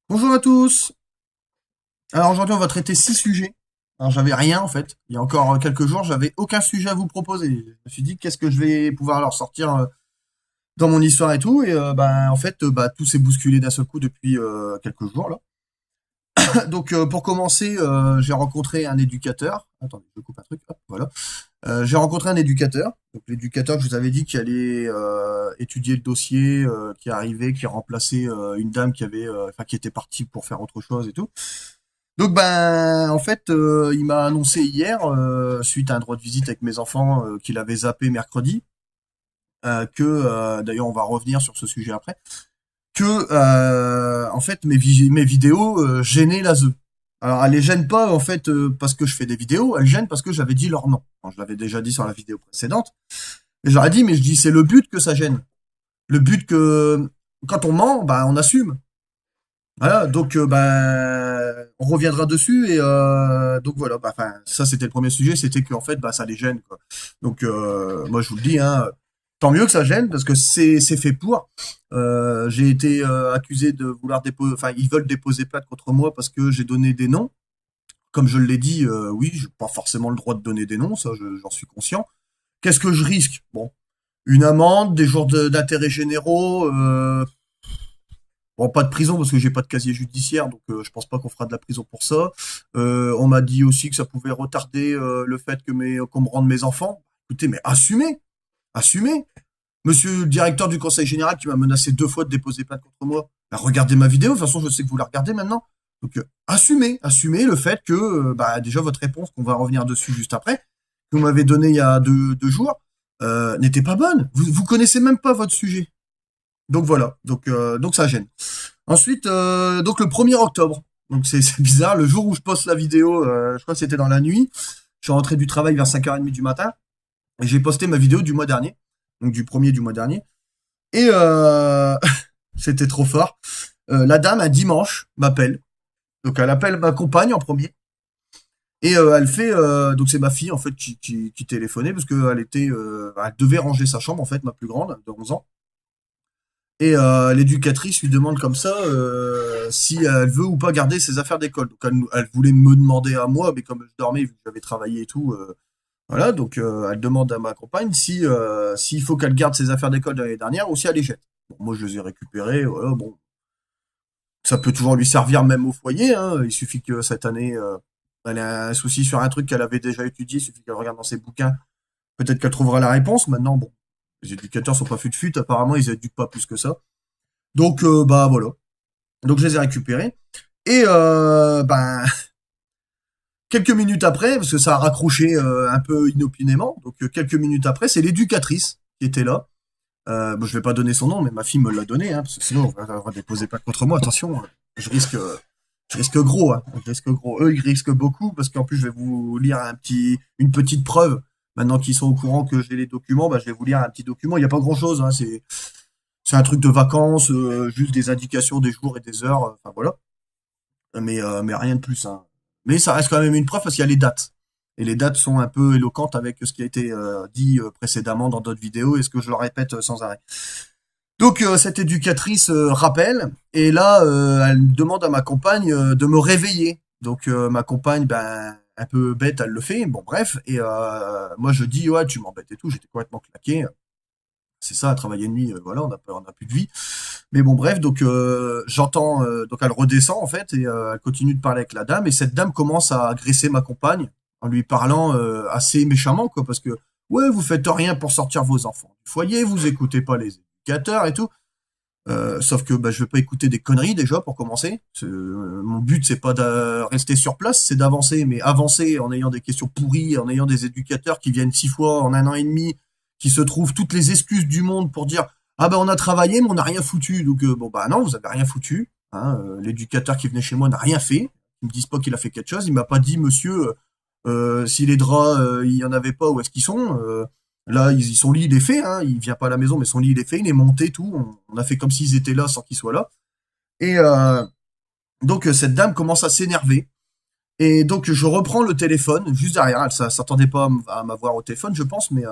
Bonjour à tous. Alors aujourd'hui, on va traiter 6 sujets. Alors j'avais rien en fait. Il y a encore quelques jours, j'avais aucun sujet à vous proposer. Je me suis dit qu'est-ce que je vais pouvoir leur sortir dans mon histoire et tout. Et en fait, tout s'est bousculé d'un seul coup depuis quelques jours là. Donc pour commencer, j'ai rencontré un éducateur. Attendez, je coupe un truc. Hop, voilà. J'ai rencontré un éducateur. Donc l'éducateur que je vous avais dit qui allait étudier le dossier, qui arrivait, qui remplaçait une dame qui était partie pour faire autre chose et tout. Donc en fait, il m'a annoncé hier, suite à un droit de visite avec mes enfants, qu'il avait zappé mercredi, d'ailleurs on va revenir sur ce sujet après, que en fait mes vidéos gênaient l'ASE. Alors elle les gêne pas en fait parce que je fais des vidéos, elle gêne parce que j'avais dit leur nom. Bon, je l'avais déjà dit sur la vidéo précédente, mais j'aurais dit mais je dis c'est le but que ça gêne. Le but que quand on ment, on assume. Voilà, donc on reviendra dessus et donc voilà, ça c'était le premier sujet, c'était qu'en fait ça les gêne quoi. Donc moi je vous le dis hein, tant mieux que ça gêne parce que c'est fait pour. J'ai été accusé de vouloir déposer, enfin ils veulent déposer plainte contre moi parce que j'ai donné des noms. Comme je l'ai dit, oui, j'ai pas forcément le droit de donner des noms, ça j'en suis conscient. Qu'est-ce que je risque? Bon, une amende, des jours d'intérêt généraux. Bon, pas de prison parce que j'ai pas de casier judiciaire, donc je pense pas qu'on fera de la prison pour ça. On m'a dit aussi que ça pouvait retarder le fait qu'on me rende mes enfants. Écoutez, mais assumez, assumez. Monsieur le directeur du conseil général qui m'a menacé 2 fois de déposer plainte contre moi. Regardez ma vidéo, de toute façon je sais que vous la regardez maintenant. Donc assumez, assumez le fait que déjà votre réponse, qu'on va revenir dessus juste après, que vous m'avez donnée il y a deux jours, n'était pas bonne. Vous connaissez même pas votre sujet. Donc voilà, donc ça gêne. Ensuite, donc le 1er octobre. Donc c'est bizarre, le jour où je poste la vidéo, je crois que c'était dans la nuit. Je suis rentré du travail vers 5h30 du matin et j'ai posté ma vidéo du mois dernier, donc du premier du mois dernier. Et c'était trop fort. La dame un dimanche m'appelle. Donc elle appelle ma compagne en premier et elle fait donc c'est ma fille en fait qui téléphonait parce qu'elle elle devait ranger sa chambre en fait, ma plus grande de 11 ans. Et l'éducatrice lui demande comme ça si elle veut ou pas garder ses affaires d'école. Donc elle voulait me demander à moi, mais comme je dormais, vu que j'avais travaillé et tout, voilà, donc elle demande à ma compagne si s'il faut qu'elle garde ses affaires d'école de l'année dernière ou si elle les jette. Bon, moi je les ai récupérées, voilà, bon, ça peut toujours lui servir même au foyer, hein. Il suffit que cette année elle a un souci sur un truc qu'elle avait déjà étudié, il suffit qu'elle regarde dans ses bouquins, peut-être qu'elle trouvera la réponse. Maintenant, bon, les éducateurs sont pas fut-fut, apparemment ils éduquent pas plus que ça. Donc voilà. Donc je les ai récupérés. Et quelques minutes après, parce que ça a raccroché un peu inopinément, donc quelques minutes après, c'est l'éducatrice qui était là. Bon, je vais pas donner son nom, mais ma fille me l'a donné, hein, parce que sinon on va déposer pas contre moi. Attention, je risque, je risque gros, hein, je risque gros. Eux, ils risquent beaucoup parce qu'en plus je vais vous lire une petite preuve. Maintenant qu'ils sont au courant que j'ai les documents, je vais vous lire un petit document. Il n'y a pas grand-chose, hein, c'est un truc de vacances, juste des indications des jours et des heures, enfin voilà. Mais rien de plus, hein. Mais ça reste quand même une preuve parce qu'il y a les dates. Et les dates sont un peu éloquentes avec ce qui a été dit précédemment dans d'autres vidéos et ce que je le répète sans arrêt. Donc cette éducatrice rappelle et là elle demande à ma compagne de me réveiller. Donc ma compagne, un peu bête, elle le fait. Bon bref, et moi je dis ouais tu m'embêtes et tout. J'étais complètement claqué. C'est ça, travailler de nuit, voilà, on a plus de vie. Mais bon, bref, donc j'entends, donc elle redescend en fait et elle continue de parler avec la dame et cette dame commence à agresser ma compagne en lui parlant assez méchamment quoi, parce que ouais, vous faites rien pour sortir vos enfants du foyer, vous écoutez pas les éducateurs et tout. Sauf que je vais pas écouter des conneries déjà pour commencer. Mon but c'est pas de rester sur place, c'est d'avancer, mais avancer en ayant des questions pourries, en ayant des éducateurs qui viennent 6 fois en un an et demi, qui se trouvent toutes les excuses du monde pour dire ah on a travaillé mais on n'a rien foutu. Donc bon non, vous avez rien foutu. Hein, l'éducateur qui venait chez moi n'a rien fait. Ils me disent pas qu'il a fait quelque chose. Il m'a pas dit monsieur si les draps il y en avait pas où est-ce qu'ils sont. Là, son lit, il est fait, hein. Il vient pas à la maison, mais son lit, il est fait, il est monté, tout. On a fait comme s'ils étaient là sans qu'ils soient là. Et donc, cette dame commence à s'énerver. Et donc, je reprends le téléphone, juste derrière. Elle s'attendait pas à m'avoir au téléphone, je pense, mais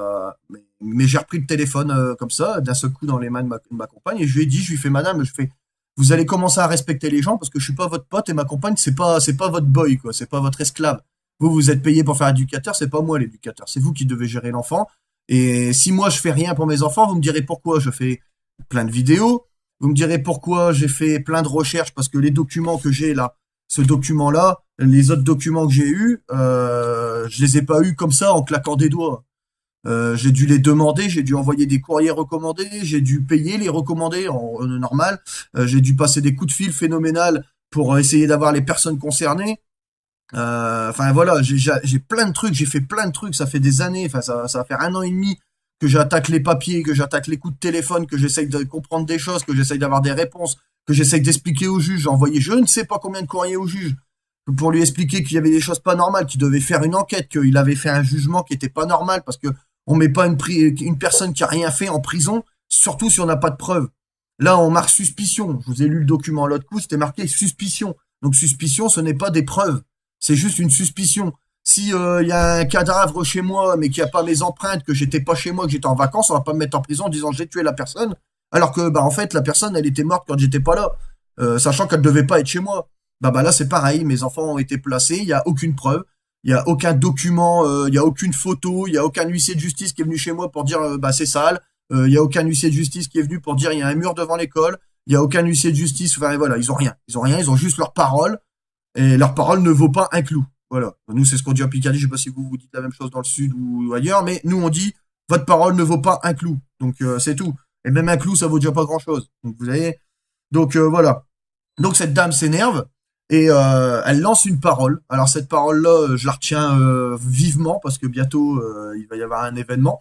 j'ai repris le téléphone comme ça, d'un seul coup dans les mains de ma compagne. Et je lui ai dit, je lui fais, madame, je fais, vous allez commencer à respecter les gens parce que je suis pas votre pote et ma compagne, c'est pas votre boy, quoi. C'est pas votre esclave. Vous, vous êtes payé pour faire éducateur, c'est pas moi l'éducateur. C'est vous qui devez gérer l'enfant. Et si moi je fais rien pour mes enfants, vous me direz pourquoi je fais plein de vidéos. Vous me direz pourquoi j'ai fait plein de recherches parce que les documents que j'ai là, ce document-là, les autres documents que j'ai eus, je les ai pas eus comme ça en claquant des doigts. J'ai dû les demander, j'ai dû envoyer des courriers recommandés, j'ai dû payer les recommandés en normal, j'ai dû passer des coups de fil phénoménal pour essayer d'avoir les personnes concernées. Enfin voilà, j'ai plein de trucs, j'ai fait plein de trucs, ça fait des années, enfin ça va faire 1 an et demi que j'attaque les papiers, que j'attaque les coups de téléphone, que j'essaye de comprendre des choses, que j'essaye d'avoir des réponses, que j'essaye d'expliquer au juge. J'ai envoyé je ne sais pas combien de courriers au juge pour lui expliquer qu'il y avait des choses pas normales, qu'il devait faire une enquête, qu'il avait fait un jugement qui était pas normal parce que on met pas une personne qui a rien fait en prison, surtout si on n'a pas de preuves. Là, on marque suspicion. Je vous ai lu le document l'autre coup, c'était marqué suspicion. Donc suspicion, ce n'est pas des preuves. C'est juste une suspicion. Si il y a un cadavre chez moi, mais qu'il n'y a pas mes empreintes, que j'étais pas chez moi, que j'étais en vacances, on va pas me mettre en prison en disant j'ai tué la personne, alors que bah en fait la personne elle était morte quand j'étais pas là, sachant qu'elle devait pas être chez moi. Bah là c'est pareil, mes enfants ont été placés, il y a aucune preuve, il y a aucun document, il y a aucune photo, il y a aucun huissier de justice qui est venu chez moi pour dire bah c'est sale, il y a aucun huissier de justice qui est venu pour dire il y a un mur devant l'école, il y a aucun huissier de justice, enfin voilà, ils ont rien, ils ont juste leur parole et leur parole ne vaut pas un clou. Voilà. Nous, c'est ce qu'on dit en Picardie. Je sais pas si vous dites la même chose dans le sud ou ailleurs, mais nous, on dit votre parole ne vaut pas un clou. Donc, c'est tout. Et même un clou, ça vaut déjà pas grand-chose. Donc, vous voyez. Donc, voilà. Donc, cette dame s'énerve et elle lance une parole. Alors, cette parole-là, je la retiens vivement parce que bientôt, il va y avoir un événement.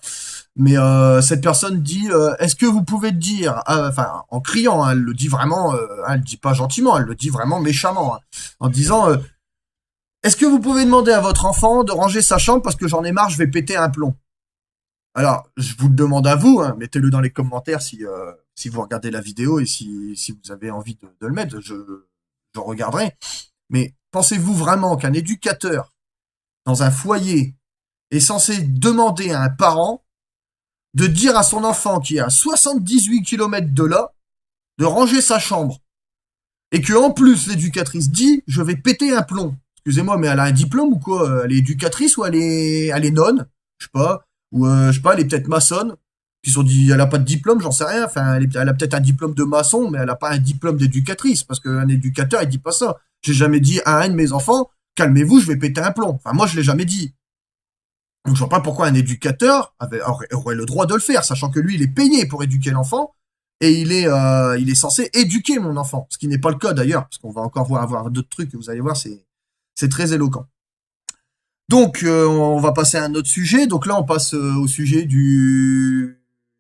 Mais cette personne dit est-ce que vous pouvez dire, enfin, en criant, hein, elle le dit vraiment, elle le dit pas gentiment, elle le dit vraiment méchamment, hein, en disant est-ce que vous pouvez demander à votre enfant de ranger sa chambre parce que j'en ai marre, je vais péter un plomb. Alors, je vous le demande à vous, hein, mettez-le dans les commentaires si vous regardez la vidéo et si vous avez envie de le mettre, je regarderai. Mais pensez-vous vraiment qu'un éducateur dans un foyer est censé demander à un parent de dire à son enfant qui est à 78 km de là de ranger sa chambre et que en plus l'éducatrice dit je vais péter un plomb. Excusez-moi, mais elle a un diplôme ou quoi? Elle est éducatrice ou elle est nonne? Je sais pas. Ou je sais pas, elle est peut-être maçonne. Puis ils ont dit, elle a pas de diplôme, j'en sais rien. Enfin, elle a peut-être un diplôme de maçon, mais elle a pas un diplôme d'éducatrice, parce qu'un éducateur, il dit pas ça. J'ai jamais dit à un de mes enfants, calmez-vous, je vais péter un plomb. Enfin, moi, je l'ai jamais dit. Donc, je vois pas pourquoi un éducateur aurait le droit de le faire, sachant que lui, il est payé pour éduquer l'enfant, et il est censé éduquer mon enfant. Ce qui n'est pas le cas d'ailleurs, parce qu'on va encore avoir d'autres trucs, et vous allez voir, c'est très éloquent. Donc, on va passer à un autre sujet. Donc là, on passe au sujet du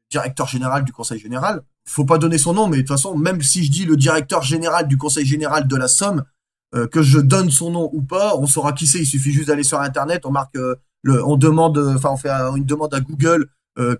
directeur général du Conseil général. Faut pas donner son nom, mais de toute façon, même si je dis le directeur général du Conseil général de la Somme, que je donne son nom ou pas, on saura qui c'est. Il suffit juste d'aller sur Internet, on marque, on demande, enfin, on fait une demande à Google,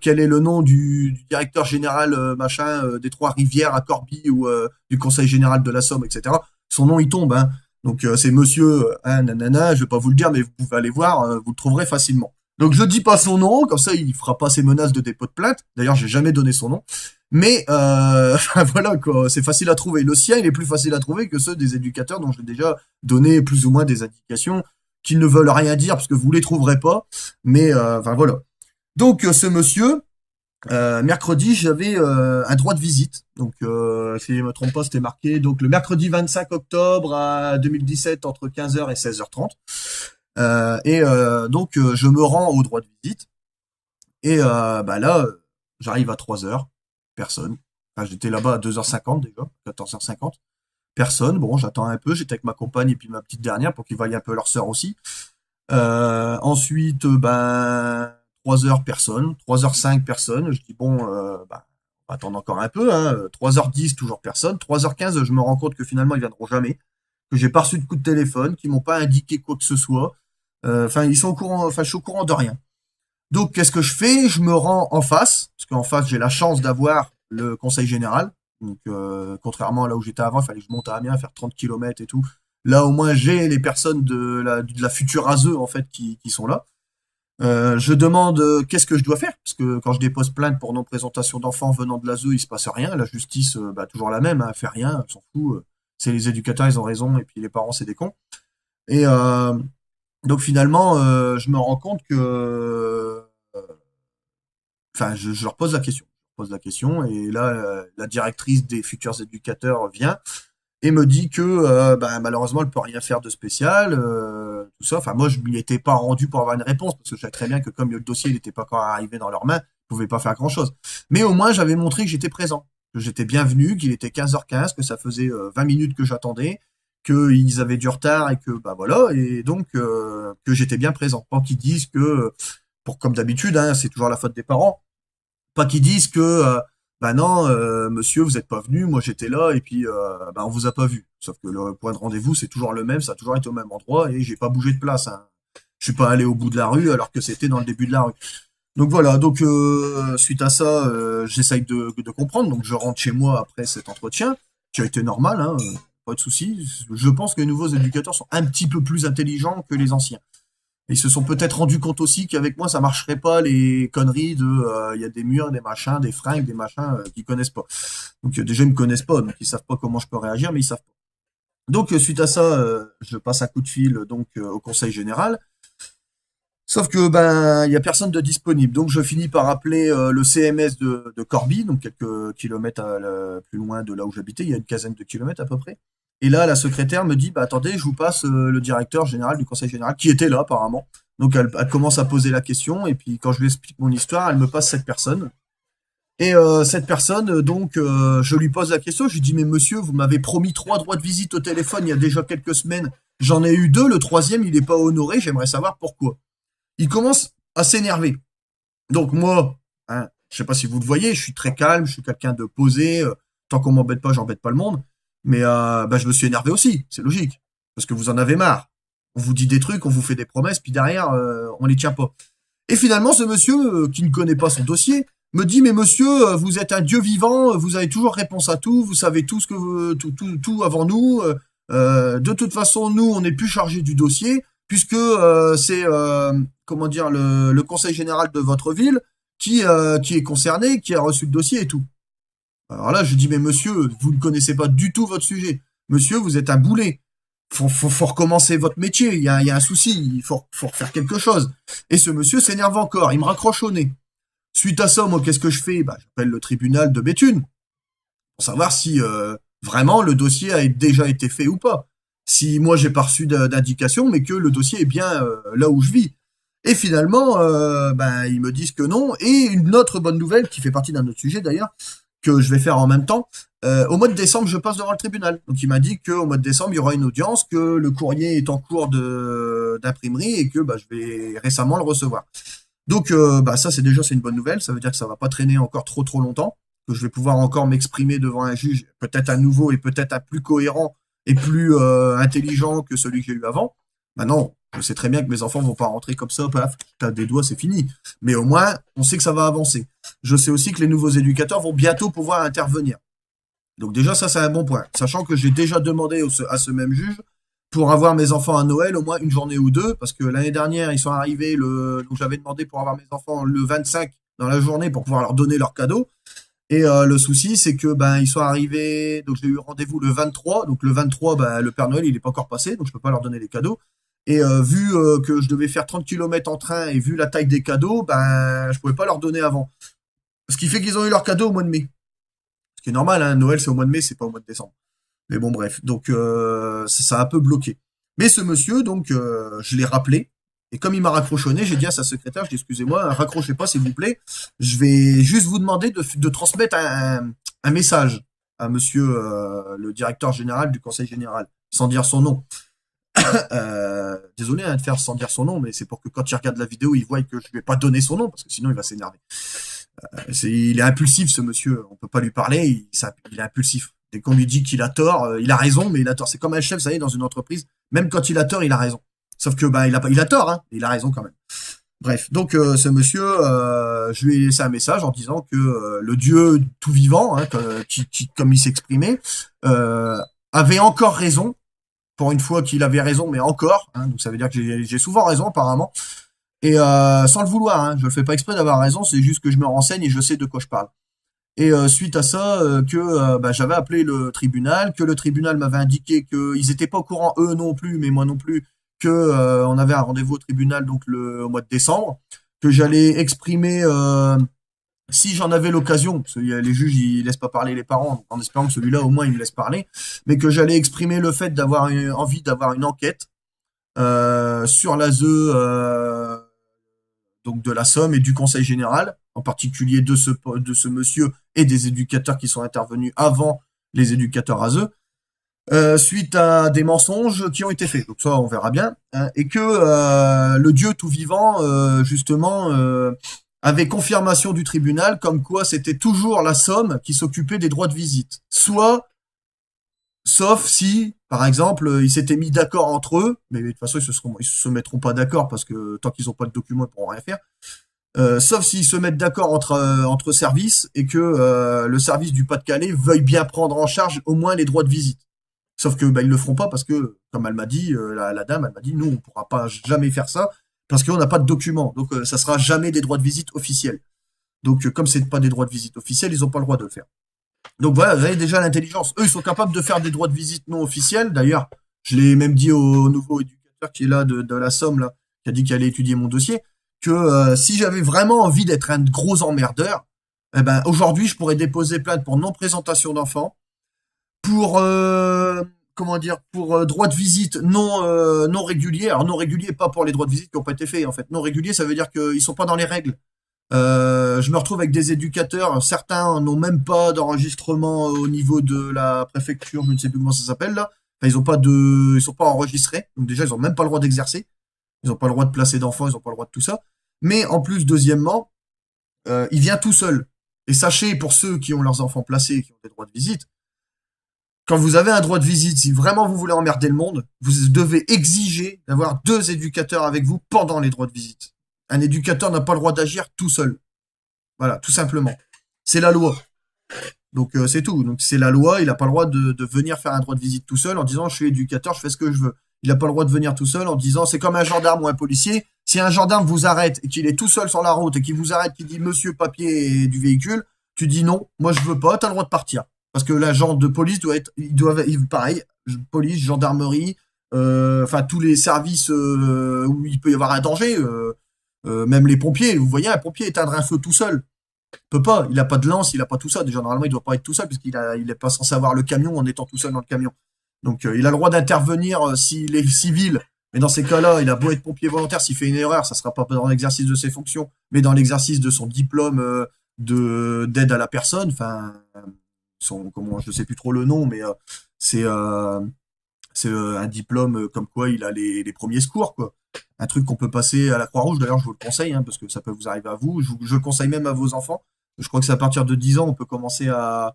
quel est le nom du directeur général machin des Trois-Rivières à Corbie ou du Conseil général de la Somme, etc. Son nom, il tombe, hein. Donc c'est monsieur nanana, je vais pas vous le dire, mais vous pouvez aller voir, vous le trouverez facilement. Donc je dis pas son nom, comme ça il fera pas ses menaces de dépôt de plainte. D'ailleurs j'ai jamais donné son nom, mais voilà quoi, c'est facile à trouver. Le sien il est plus facile à trouver que ceux des éducateurs dont j'ai déjà donné plus ou moins des indications qui ne veulent rien dire parce que vous les trouverez pas. Mais enfin voilà. Donc ce monsieur, mercredi, j'avais un droit de visite. Donc, si je ne me trompe pas, c'était marqué. Donc, le mercredi 25 octobre à 2017 entre 15h et 16h30. Donc, je me rends au droit de visite. Et bah là, j'arrive à 3h. Personne. Enfin, j'étais là-bas à 2h50 déjà, 14h50. Personne. Bon, j'attends un peu. J'étais avec ma compagne et puis ma petite dernière pour qu'ils voient un peu leur sœur aussi. Ensuite, ben 3h personne, 3h05 personne. Je dis bon, bah, on va attendre encore un peu. Hein. 3h10 toujours personne. 3h15 je me rends compte que finalement ils viendront jamais, que j'ai pas reçu de coup de téléphone, qu'ils m'ont pas indiqué quoi que ce soit. Enfin ils sont au courant, enfin je suis au courant de rien. Donc qu'est-ce que je fais? Je me rends en face, parce qu'en face j'ai la chance d'avoir le conseil général. Donc contrairement à là où j'étais avant, il fallait que je monte à Amiens, faire 30 km et tout. Là, au moins, j'ai les personnes de la future ASE, en fait, qui sont là. Je demande qu'est-ce que je dois faire, parce que quand je dépose plainte pour non-présentation d'enfants venant de l'ASE, il se passe rien. La justice, toujours la même, hein, elle fait rien, elle s'en fout. C'est les éducateurs, ils ont raison, et puis les parents, c'est des cons. Et donc finalement, je me rends compte que, enfin, je leur pose la question. Je pose la question, et là, la directrice des futurs éducateurs vient et me dit que malheureusement elle peut rien faire de spécial, tout ça. Enfin moi je m'y étais pas rendu pour avoir une réponse parce que je savais très bien que comme le dossier n'était pas encore arrivé dans leurs mains, ils pouvaient pas faire grand chose. Mais au moins j'avais montré que j'étais présent, que j'étais bienvenu, qu'il était 15h15, que ça faisait 20 minutes que j'attendais, qu'ils avaient du retard et que bah voilà, et donc que j'étais bien présent. Pas qu'ils disent que, pour comme d'habitude, hein, c'est toujours la faute des parents, pas qu'ils disent que bah non, monsieur, vous n'êtes pas venu, moi j'étais là et puis bah on vous a pas vu. Sauf que le point de rendez-vous c'est toujours le même, ça a toujours été au même endroit et j'ai pas bougé de place, hein. Je suis pas allé au bout de la rue alors que c'était dans le début de la rue. Donc voilà, donc suite à ça, j'essaye de comprendre. Donc je rentre chez moi après cet entretien, qui a été normal, hein, pas de souci. Je pense que les nouveaux éducateurs sont un petit peu plus intelligents que les anciens. Ils se sont peut-être rendus compte aussi qu'avec moi, ça marcherait pas les conneries de il y a des murs, des machins, des fringues, des machins qu'ils connaissent pas. Donc déjà, ils me connaissent pas, donc ils savent pas comment je peux réagir, mais ils savent pas. Donc suite à ça, je passe un coup de fil donc au conseil général. Sauf que ben il y a personne de disponible. Donc je finis par appeler le CMS de Corbie, donc quelques kilomètres plus loin de là où j'habitais, il y a une quinzaine de kilomètres à peu près. Et là, la secrétaire me dit, bah attendez, je vous passe le directeur général du conseil général, qui était là apparemment. Donc elle commence à poser la question, et puis quand je lui explique mon histoire, elle me passe cette personne. Et cette personne, donc, je lui pose la question, je lui dis, mais monsieur, vous m'avez promis 3 droits de visite au téléphone il y a déjà quelques semaines, j'en ai eu 2, le troisième, il n'est pas honoré, j'aimerais savoir pourquoi. Il commence à s'énerver. Donc moi, hein, je sais pas si vous le voyez, je suis très calme, je suis quelqu'un de posé, tant qu'on m'embête pas, j'embête pas le monde. Mais je me suis énervé aussi, c'est logique, parce que vous en avez marre. On vous dit des trucs, on vous fait des promesses, puis derrière, on les tient pas. Et finalement, ce monsieur, qui ne connaît pas son dossier, me dit, mais monsieur, vous êtes un dieu vivant, vous avez toujours réponse à tout, vous savez tout ce que tout avant nous. De toute façon, nous, on n'est plus chargé du dossier, puisque c'est comment dire le conseil général de votre ville qui est concerné, qui a reçu le dossier et tout. Alors là, je dis, mais monsieur, vous ne connaissez pas du tout votre sujet. Monsieur, vous êtes un boulet. Faut recommencer votre métier. Il y a un souci. Il faut refaire quelque chose. Et ce monsieur s'énerve encore. Il me raccroche au nez. Suite à ça, moi, qu'est-ce que je fais? Bah, j'appelle le tribunal de Béthune pour savoir si vraiment le dossier a déjà été fait ou pas. Si moi, j'ai pas reçu d'indication, mais que le dossier est bien là où je vis. Et finalement, ils me disent que non. Et une autre bonne nouvelle, qui fait partie d'un autre sujet d'ailleurs, que je vais faire en même temps. Au mois de décembre, je passe devant le tribunal. Donc il m'a dit qu'au mois de décembre, il y aura une audience, que le courrier est en cours d'imprimerie et que je vais récemment le recevoir. Donc ça c'est une bonne nouvelle. Ça veut dire que ça va pas traîner encore trop longtemps, que je vais pouvoir encore m'exprimer devant un juge, peut-être à nouveau et peut-être un plus cohérent et plus intelligent que celui que j'ai eu avant. Maintenant, je sais très bien que mes enfants vont pas rentrer comme ça, paf, t'as des doigts, c'est fini. Mais au moins, on sait que ça va avancer. Je sais aussi que les nouveaux éducateurs vont bientôt pouvoir intervenir. Donc déjà, ça, c'est un bon point. Sachant que j'ai déjà demandé à ce même juge pour avoir mes enfants à Noël au moins une journée ou deux, parce que l'année dernière, ils sont arrivés, donc j'avais demandé pour avoir mes enfants le 25 dans la journée pour pouvoir leur donner leurs cadeaux. Et le souci, c'est que ils sont arrivés, donc j'ai eu rendez-vous le 23, donc le 23, le Père Noël, il est pas encore passé, donc je peux pas leur donner les cadeaux. Et vu que je devais faire 30 km en train et vu la taille des cadeaux, je pouvais pas leur donner avant. Ce qui fait qu'ils ont eu leurs cadeaux au mois de mai. Ce qui est normal, hein, Noël c'est au mois de mai, c'est pas au mois de décembre. Mais bon, bref, donc ça a un peu bloqué. Mais ce monsieur, donc, je l'ai rappelé. Et comme il m'a raccrochonné, j'ai dit à sa secrétaire, je dis, excusez-moi, raccrochez pas s'il vous plaît. Je vais juste vous demander de transmettre un message à monsieur le directeur général du conseil général, sans dire son nom. Désolé de faire sans dire son nom, mais c'est pour que quand il regarde la vidéo, il voit que je vais pas donner son nom, parce que sinon il va s'énerver. Il est impulsif, ce monsieur. On peut pas lui parler, il est impulsif. Dès qu'on lui dit qu'il a tort, il a raison, mais il a tort. C'est comme un chef, vous savez, dans une entreprise. Même quand il a tort, il a raison. Sauf que il a tort, hein, mais il a raison quand même. Bref, donc ce monsieur, je lui ai laissé un message en disant que le Dieu tout vivant, hein, comme il s'exprimait, avait encore raison. Pour une fois qu'il avait raison, mais encore. Hein, donc ça veut dire que j'ai souvent raison apparemment. Et sans le vouloir, hein, je le fais pas exprès d'avoir raison, c'est juste que je me renseigne et je sais de quoi je parle. Et suite à ça, bah, j'avais appelé le tribunal, que le tribunal m'avait indiqué qu'ils étaient pas au courant, eux non plus, mais moi non plus, que on avait un rendez-vous au tribunal donc au mois de décembre, que j'allais exprimer si j'en avais l'occasion, parce que les juges ils laissent pas parler les parents, donc en espérant que celui-là au moins il me laisse parler, mais que j'allais exprimer le fait d'avoir envie d'avoir une enquête sur l'ASE donc de la Somme et du Conseil général, en particulier de ce monsieur et des éducateurs qui sont intervenus avant les éducateurs ASE, suite à des mensonges qui ont été faits. Donc ça, on verra bien. Hein, et que le Dieu tout vivant, justement, avait confirmation du tribunal comme quoi c'était toujours la Somme qui s'occupait des droits de visite. Sauf si, par exemple, ils s'étaient mis d'accord entre eux, mais de toute façon, ils se mettront pas d'accord parce que tant qu'ils n'ont pas de documents, ils pourront rien faire. Sauf s'ils se mettent d'accord entre services et que le service du Pas-de-Calais veuille bien prendre en charge au moins les droits de visite. Sauf que bah, ils le feront pas parce que, comme elle m'a dit, la dame, elle m'a dit, nous, on pourra pas jamais faire ça parce qu'on n'a pas de documents. Donc, ça sera jamais des droits de visite officiels. Donc, comme c'est pas des droits de visite officiels, ils n'ont pas le droit de le faire. Donc voilà, vous avez déjà l'intelligence. Eux, ils sont capables de faire des droits de visite non officiels. D'ailleurs, je l'ai même dit au nouveau éducateur qui est là de la Somme, là, qui a dit qu'il allait étudier mon dossier, que si j'avais vraiment envie d'être un gros emmerdeur, eh ben, aujourd'hui, je pourrais déposer plainte pour non-présentation d'enfants, pour comment dire, pour droit de visite non régulier. Alors non régulier, pas pour les droits de visite qui n'ont pas été faits en fait. Non régulier, ça veut dire qu'ils sont pas dans les règles. Je me retrouve avec des éducateurs, certains n'ont même pas d'enregistrement au niveau de la préfecture, je ne sais plus comment ça s'appelle là. Enfin, ils sont pas enregistrés, donc déjà ils ont même pas le droit d'exercer, ils ont pas le droit de placer d'enfants, ils ont pas le droit de tout ça. Mais en plus, deuxièmement, il vient tout seul. Et sachez, pour ceux qui ont leurs enfants placés, qui ont des droits de visite, quand vous avez un droit de visite, si vraiment vous voulez emmerder le monde, vous devez exiger d'avoir 2 éducateurs avec vous pendant les droits de visite. Un éducateur n'a pas le droit d'agir tout seul. Voilà, tout simplement. C'est la loi. Donc c'est tout. Donc c'est la loi, il n'a pas le droit de venir faire un droit de visite tout seul en disant je suis éducateur, je fais ce que je veux. Il n'a pas le droit de venir tout seul en disant c'est comme un gendarme ou un policier. Si un gendarme vous arrête et qu'il est tout seul sur la route et qu'il vous arrête, qu'il dit monsieur papier du véhicule, tu dis non, moi je veux pas, tu as le droit de partir. Parce que l'agent de police doit être, pareil, police, gendarmerie, enfin tous les services où il peut y avoir un danger, même les pompiers. Vous voyez, un pompier éteindre un feu tout seul, peut pas. Il a pas de lance, il a pas tout ça. Déjà normalement, il doit pas être tout seul il est pas censé avoir le camion en étant tout seul dans le camion. Donc il a le droit d'intervenir s'il est civil. Mais dans ces cas-là, il a beau être pompier volontaire, s'il fait une erreur, ça sera pas dans l'exercice de ses fonctions, mais dans l'exercice de son diplôme d'aide à la personne. Enfin, comment, je sais plus trop le nom, mais c'est euh, c'est un diplôme comme quoi il a les premiers secours, quoi. Un truc qu'on peut passer à la Croix-Rouge. D'ailleurs, je vous le conseille, hein, parce que ça peut vous arriver à vous. Je le conseille même à vos enfants. Je crois que c'est à partir de 10 ans, on peut commencer à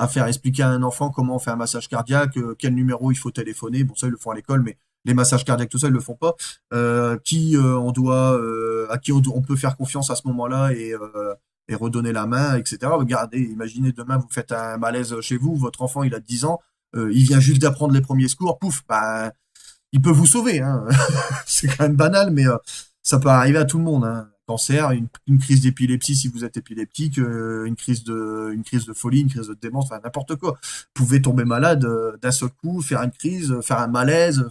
faire expliquer à un enfant comment on fait un massage cardiaque, quel numéro il faut téléphoner. Bon, ça, ils le font à l'école, mais les massages cardiaques, tout ça, ils le font pas. À qui on peut faire confiance à ce moment-là et redonner la main, etc. Regardez, imaginez demain, vous faites un malaise chez vous, votre enfant, il a 10 ans, il vient juste d'apprendre les premiers secours, pouf, bah, il peut vous sauver. Hein. C'est quand même banal, mais ça peut arriver à tout le monde. Hein. Cancer, une crise d'épilepsie si vous êtes épileptique, une crise de folie, une crise de démence, enfin n'importe quoi. Vous pouvez tomber malade d'un seul coup, faire une crise, faire un malaise,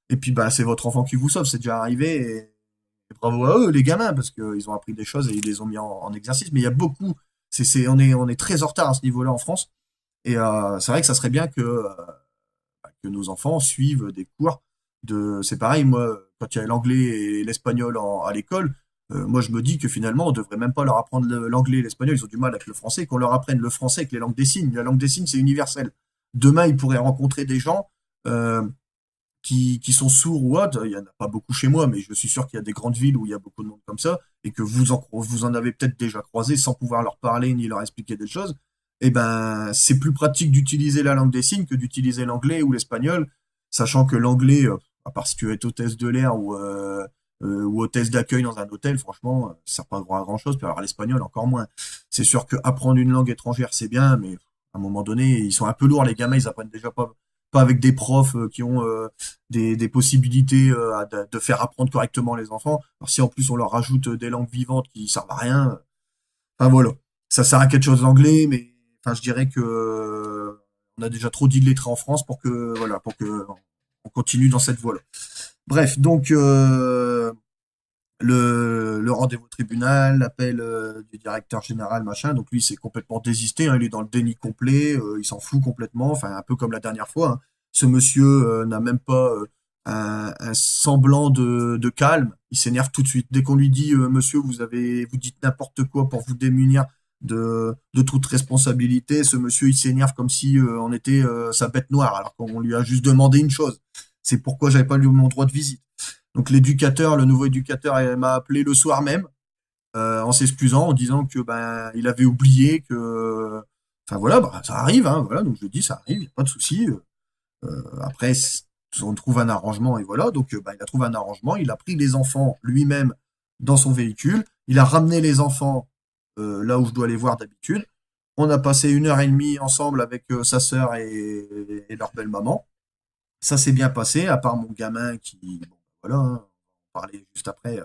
et puis bah c'est votre enfant qui vous sauve, c'est déjà arrivé. Et bravo à eux, les gamins, parce qu'ils ont appris des choses et ils les ont mis en exercice. Mais il y a beaucoup, on est très en retard à ce niveau-là en France. Et c'est vrai que ça serait bien que nos enfants suivent des cours c'est pareil, moi, quand il y a l'anglais et l'espagnol à l'école, moi je me dis que finalement on devrait même pas leur apprendre l'anglais et l'espagnol, ils ont du mal avec le français, qu'on leur apprenne le français avec les langues des signes. La langue des signes, c'est universel. Demain, ils pourraient rencontrer des gens euh, qui sont sourds ou autres. Il y en a pas beaucoup chez moi, mais je suis sûr qu'il y a des grandes villes où il y a beaucoup de monde comme ça, et que vous en avez peut-être déjà croisé sans pouvoir leur parler ni leur expliquer des choses. Eh ben, c'est plus pratique d'utiliser la langue des signes que d'utiliser l'anglais ou l'espagnol, sachant que l'anglais, à part si tu veux être hôtesse de l'air ou hôtesse d'accueil dans un hôtel, franchement, ça sert pas à grand-chose. Puis alors l'espagnol, encore moins. C'est sûr que apprendre une langue étrangère, c'est bien, mais à un moment donné, ils sont un peu lourds, les gamins, ils apprennent déjà pas avec des profs qui ont des possibilités de faire apprendre correctement les enfants. Alors si en plus on leur rajoute des langues vivantes qui servent à rien, enfin voilà. Ça sert à quelque chose l'anglais, mais enfin je dirais que on a déjà trop d'illettrés en France pour que voilà, pour que on continue dans cette voie-là. Bref, donc le rendez-vous au tribunal, l'appel du directeur général, machin. Donc lui, c'est complètement désisté, hein, il est dans le déni complet, il s'en fout complètement, enfin un peu comme la dernière fois, hein. Ce monsieur n'a même pas un semblant de calme, il s'énerve tout de suite. Dès qu'on lui dit, monsieur, vous dites n'importe quoi pour vous démunir de toute responsabilité, ce monsieur, il s'énerve comme si on était sa bête noire, alors qu'on lui a juste demandé une chose. C'est pourquoi j'avais pas eu mon droit de visite. Donc l'éducateur, le nouveau éducateur, il m'a appelé le soir même en s'excusant, en disant que ben il avait oublié que, enfin voilà, bah, ça arrive, hein, voilà. Donc je lui ai dit ça arrive, y a pas de souci. Après, on trouve un arrangement et voilà. Donc bah, il a trouvé un arrangement, il a pris les enfants lui-même dans son véhicule, il a ramené les enfants là où je dois les voir d'habitude. On a passé 1 heure et demie ensemble avec sa sœur et leur belle-maman. Ça s'est bien passé, à part mon gamin qui, bon, voilà, hein, on parlait juste après.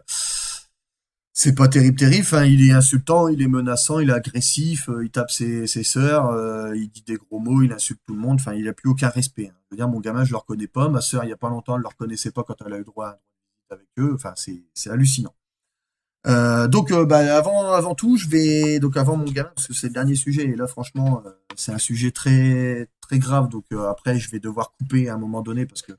C'est pas terrible, terrible. Enfin, il est insultant, il est menaçant, il est agressif, il tape ses sœurs, il dit des gros mots, il insulte tout le monde. Enfin, il a plus aucun respect, hein. Je veux dire, mon gamin, je le reconnais pas. Ma sœur, il y a pas longtemps, elle le reconnaissait pas quand elle a eu droit à un droit de visite avec eux. Enfin, c'est hallucinant. Donc, bah, avant tout, je vais donc avant mon gamin, parce que c'est le dernier sujet. Et là, franchement, c'est un sujet très très grave. Donc après, je vais devoir couper à un moment donné parce que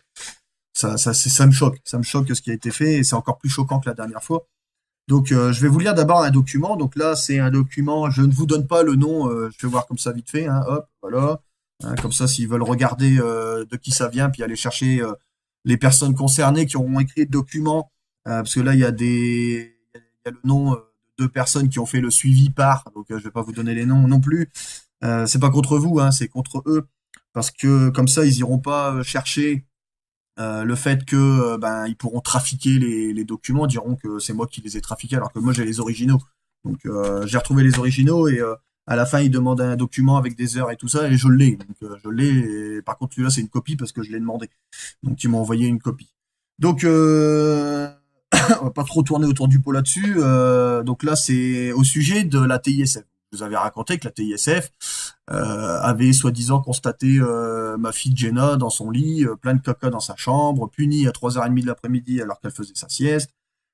ça me choque ce qui a été fait et c'est encore plus choquant que la dernière fois. Donc, je vais vous lire d'abord un document. Donc là, c'est un document. Je ne vous donne pas le nom. Je vais voir comme ça vite fait, hein, hop, voilà. Hein, comme ça, s'ils veulent regarder de qui ça vient, puis aller chercher les personnes concernées qui auront écrit le document, parce que là, il y a le nom de deux personnes qui ont fait le suivi par. Donc, je vais pas vous donner les noms non plus. C'est pas contre vous, hein, c'est contre eux, parce que comme ça, ils iront pas chercher le fait que ben ils pourront trafiquer les documents, diront que c'est moi qui les ai trafiqués alors que moi j'ai les originaux. Donc j'ai retrouvé les originaux et à la fin ils demandent un document avec des heures et tout ça et je l'ai. Donc je l'ai. Et par contre celui-là c'est une copie parce que je l'ai demandé. Donc ils m'ont envoyé une copie. Donc on va pas trop tourner autour du pot là-dessus. Donc là c'est au sujet de la TISF. Je vous avais raconté que la TISF avait soi-disant constaté ma fille Jenna dans son lit, plein de caca dans sa chambre, punie à 3h30 de l'après-midi alors qu'elle faisait sa sieste,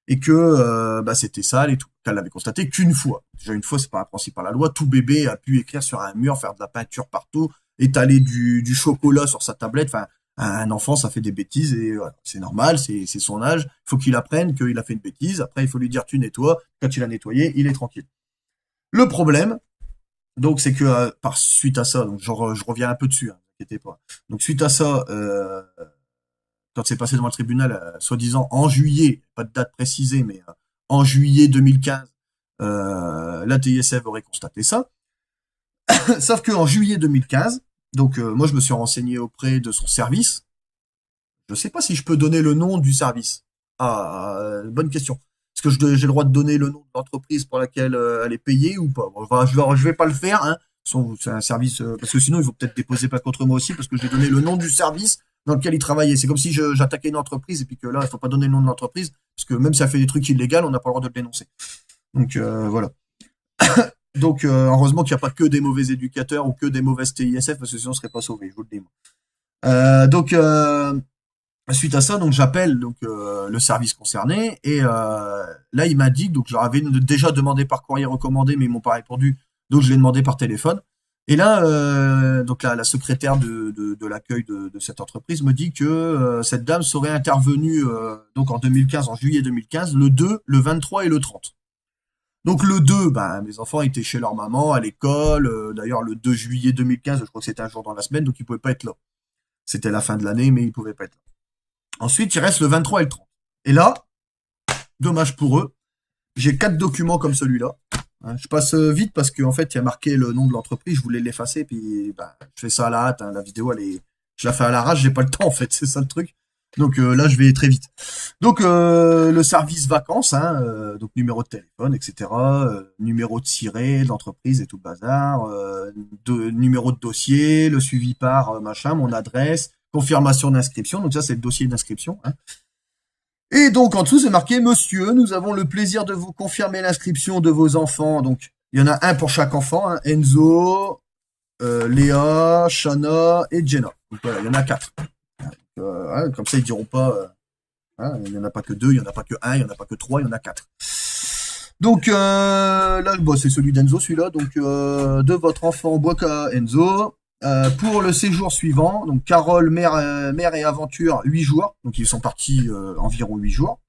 et que bah, c'était sale et tout. Qu'elle l'avait constaté qu'une fois. Déjà une fois, c'est pas un principe par la loi. Tout bébé a pu écrire sur un mur, faire de la peinture partout, étaler du chocolat sur sa tablette. Enfin, un enfant, ça fait des bêtises et voilà, c'est normal, c'est son âge. Il faut qu'il apprenne qu'il a fait une bêtise. Après, il faut lui dire tu nettoies. Quand il a nettoyé, il est tranquille. Le problème, donc c'est que par suite à ça, donc je reviens un peu dessus, hein, ne vous inquiétez pas. Donc suite à ça, quand c'est passé devant le tribunal, soi-disant en juillet, pas de date précisée, mais en juillet 2015, la TISF aurait constaté ça. Sauf qu'en juillet 2015, donc moi je me suis renseigné auprès de son service. Je sais pas si je peux donner le nom du service. Ah, bonne question. Est-ce que j'ai le droit de donner le nom de l'entreprise pour laquelle elle est payée ou pas? Bon, je vais pas le faire, hein. C'est un service, parce que sinon ils vont peut-être déposer plainte contre moi aussi parce que j'ai donné le nom du service dans lequel ils travaillaient. C'est comme si j'attaquais une entreprise et puis que là, il faut pas donner le nom de l'entreprise parce que même si elle fait des trucs illégaux, on n'a pas le droit de le dénoncer. Donc voilà. Donc heureusement qu'il n'y a pas que des mauvais éducateurs ou que des mauvaises TISF parce que sinon on serait pas sauvé, je vous le dis. Moi. Donc suite à ça, donc j'appelle donc le service concerné et là il m'a dit donc je leur avais déjà demandé par courrier recommandé mais ils m'ont pas répondu donc je l'ai demandé par téléphone et là donc la secrétaire de l'accueil de cette entreprise me dit que cette dame serait intervenue donc en 2015 en juillet 2015 le 2, le 23 et le 30. Donc le 2, ben mes enfants étaient chez leur maman à l'école d'ailleurs le 2 juillet 2015 je crois que c'était un jour dans la semaine donc ils pouvaient pas être là. C'était la fin de l'année mais ils pouvaient pas être là. Ensuite, il reste le 23 et le 30. Et là, dommage pour eux, j'ai 4 documents comme celui-là. Hein, je passe vite parce qu'en fait, il y a marqué le nom de l'entreprise, je voulais l'effacer, puis bah, je fais ça à la hâte. Hein, la vidéo, je la fais à l'arrache, j'ai pas le temps en fait, c'est ça le truc. Donc là, je vais très vite. Donc le service vacances, hein, donc numéro de téléphone, etc., numéro de ciré de l'entreprise et tout le bazar, numéro de dossier, le suivi par machin, mon adresse, confirmation d'inscription. Donc ça, c'est le dossier d'inscription. Hein. Et donc, en dessous, c'est marqué, monsieur, nous avons le plaisir de vous confirmer l'inscription de vos enfants. Donc, il y en a un pour chaque enfant, hein. Enzo, Léa, Shana et Jenna. Donc voilà, il y en a 4. Hein, comme ça, ils diront pas, hein, il n'y en a pas que 2, il n'y en a pas que 1, il n'y en a pas que 3, il y en a 4. Donc là, bon, c'est celui d'Enzo, celui-là. Donc, de votre enfant Boaka Enzo. Pour le séjour suivant, donc Carole, mère et aventure, 8 jours. Donc ils sont partis environ 8 jours.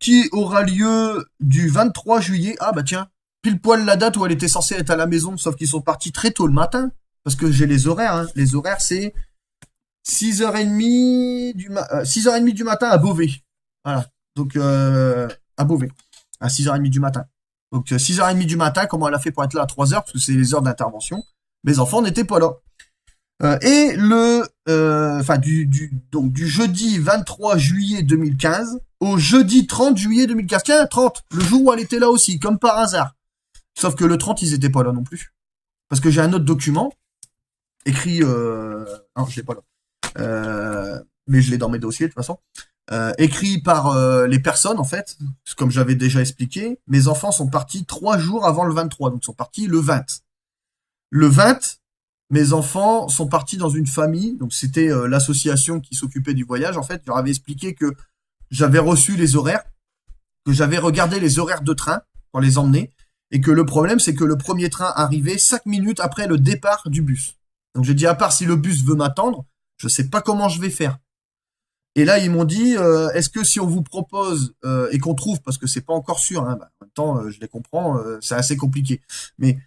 Qui aura lieu du 23 juillet. Ah bah tiens, pile poil la date où elle était censée être à la maison, sauf qu'ils sont partis très tôt le matin. Parce que j'ai les horaires. Hein. Les horaires, c'est 6h30 6h30 du matin à Beauvais. Voilà. Donc à Beauvais. À 6h30 du matin. Donc 6h30 du matin, comment elle a fait pour être là à 3h, parce que c'est les heures d'intervention. Mes enfants n'étaient pas là. Et donc du jeudi 23 juillet 2015 au jeudi 30 juillet 2015. Tiens, 30, le jour où elle était là aussi, comme par hasard. Sauf que le 30, ils étaient pas là non plus. Parce que j'ai un autre document écrit... Non, je l'ai pas là. Mais je l'ai dans mes dossiers de toute façon. Écrit par les personnes en fait, comme j'avais déjà expliqué. Mes enfants sont partis 3 jours avant le 23, donc ils sont partis le 20. Le 20, mes enfants sont partis dans une famille, donc c'était l'association qui s'occupait du voyage en fait. Je leur avais expliqué que j'avais reçu les horaires, que j'avais regardé les horaires de train pour les emmener, et que le problème c'est que le premier train arrivait 5 minutes après le départ du bus. Donc j'ai dit à part si le bus veut m'attendre, je sais pas comment je vais faire. Et là, ils m'ont dit, est-ce que si on vous propose et qu'on trouve, parce que c'est pas encore sûr, hein, bah, en même temps, je les comprends, c'est assez compliqué. Mais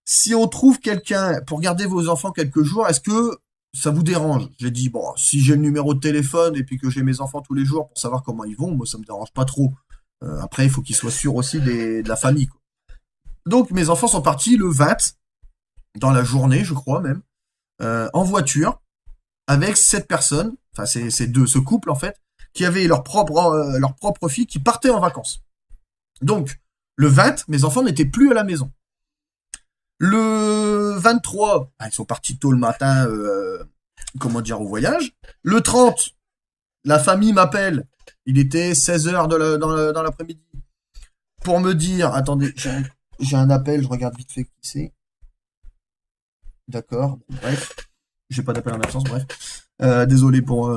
si on trouve quelqu'un pour garder vos enfants quelques jours, est-ce que ça vous dérange? J'ai dit, bon, si j'ai le numéro de téléphone et puis que j'ai mes enfants tous les jours pour savoir comment ils vont, moi, ça me dérange pas trop. Après, il faut qu'ils soient sûrs aussi de la famille, quoi. Donc, mes enfants sont partis le 20, dans la journée, je crois même, en voiture, avec 7 personnes. Enfin, c'est ce couple, en fait, qui avaient leur propre fille qui partait en vacances. Donc, le 20, mes enfants n'étaient plus à la maison. Le 23, ils sont partis tôt le matin, au voyage. Le 30, la famille m'appelle. Il était 16h dans l'après-midi. Pour me dire, attendez, j'ai un appel, je regarde vite fait qui c'est. D'accord, bref. J'ai pas d'appel en absence, bref. Désolé pour...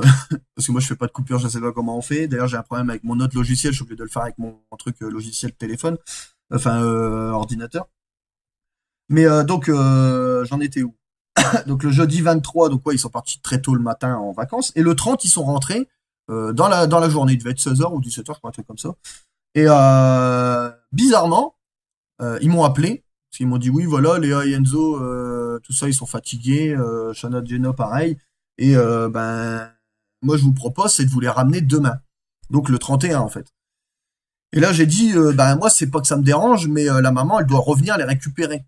parce que moi, je fais pas de coupure, je sais pas comment on fait. D'ailleurs, j'ai un problème avec mon autre logiciel, je suis obligé de le faire avec mon truc logiciel téléphone. Enfin, ordinateur. Mais donc, j'en étais où? Donc, le jeudi 23, donc ouais, ils sont partis très tôt le matin en vacances. Et le 30, ils sont rentrés dans la journée. Il devait être 16h ou 17h, je crois, un truc comme ça. Et bizarrement, ils m'ont appelé. Parce qu'ils m'ont dit, oui, voilà, Léa et Enzo, tout ça, ils sont fatigués. Shana, Jenna, pareil. Et moi, je vous propose, c'est de vous les ramener demain. Donc, le 31, en fait. Et là, j'ai dit, moi, c'est pas que ça me dérange, mais la maman, elle doit revenir les récupérer.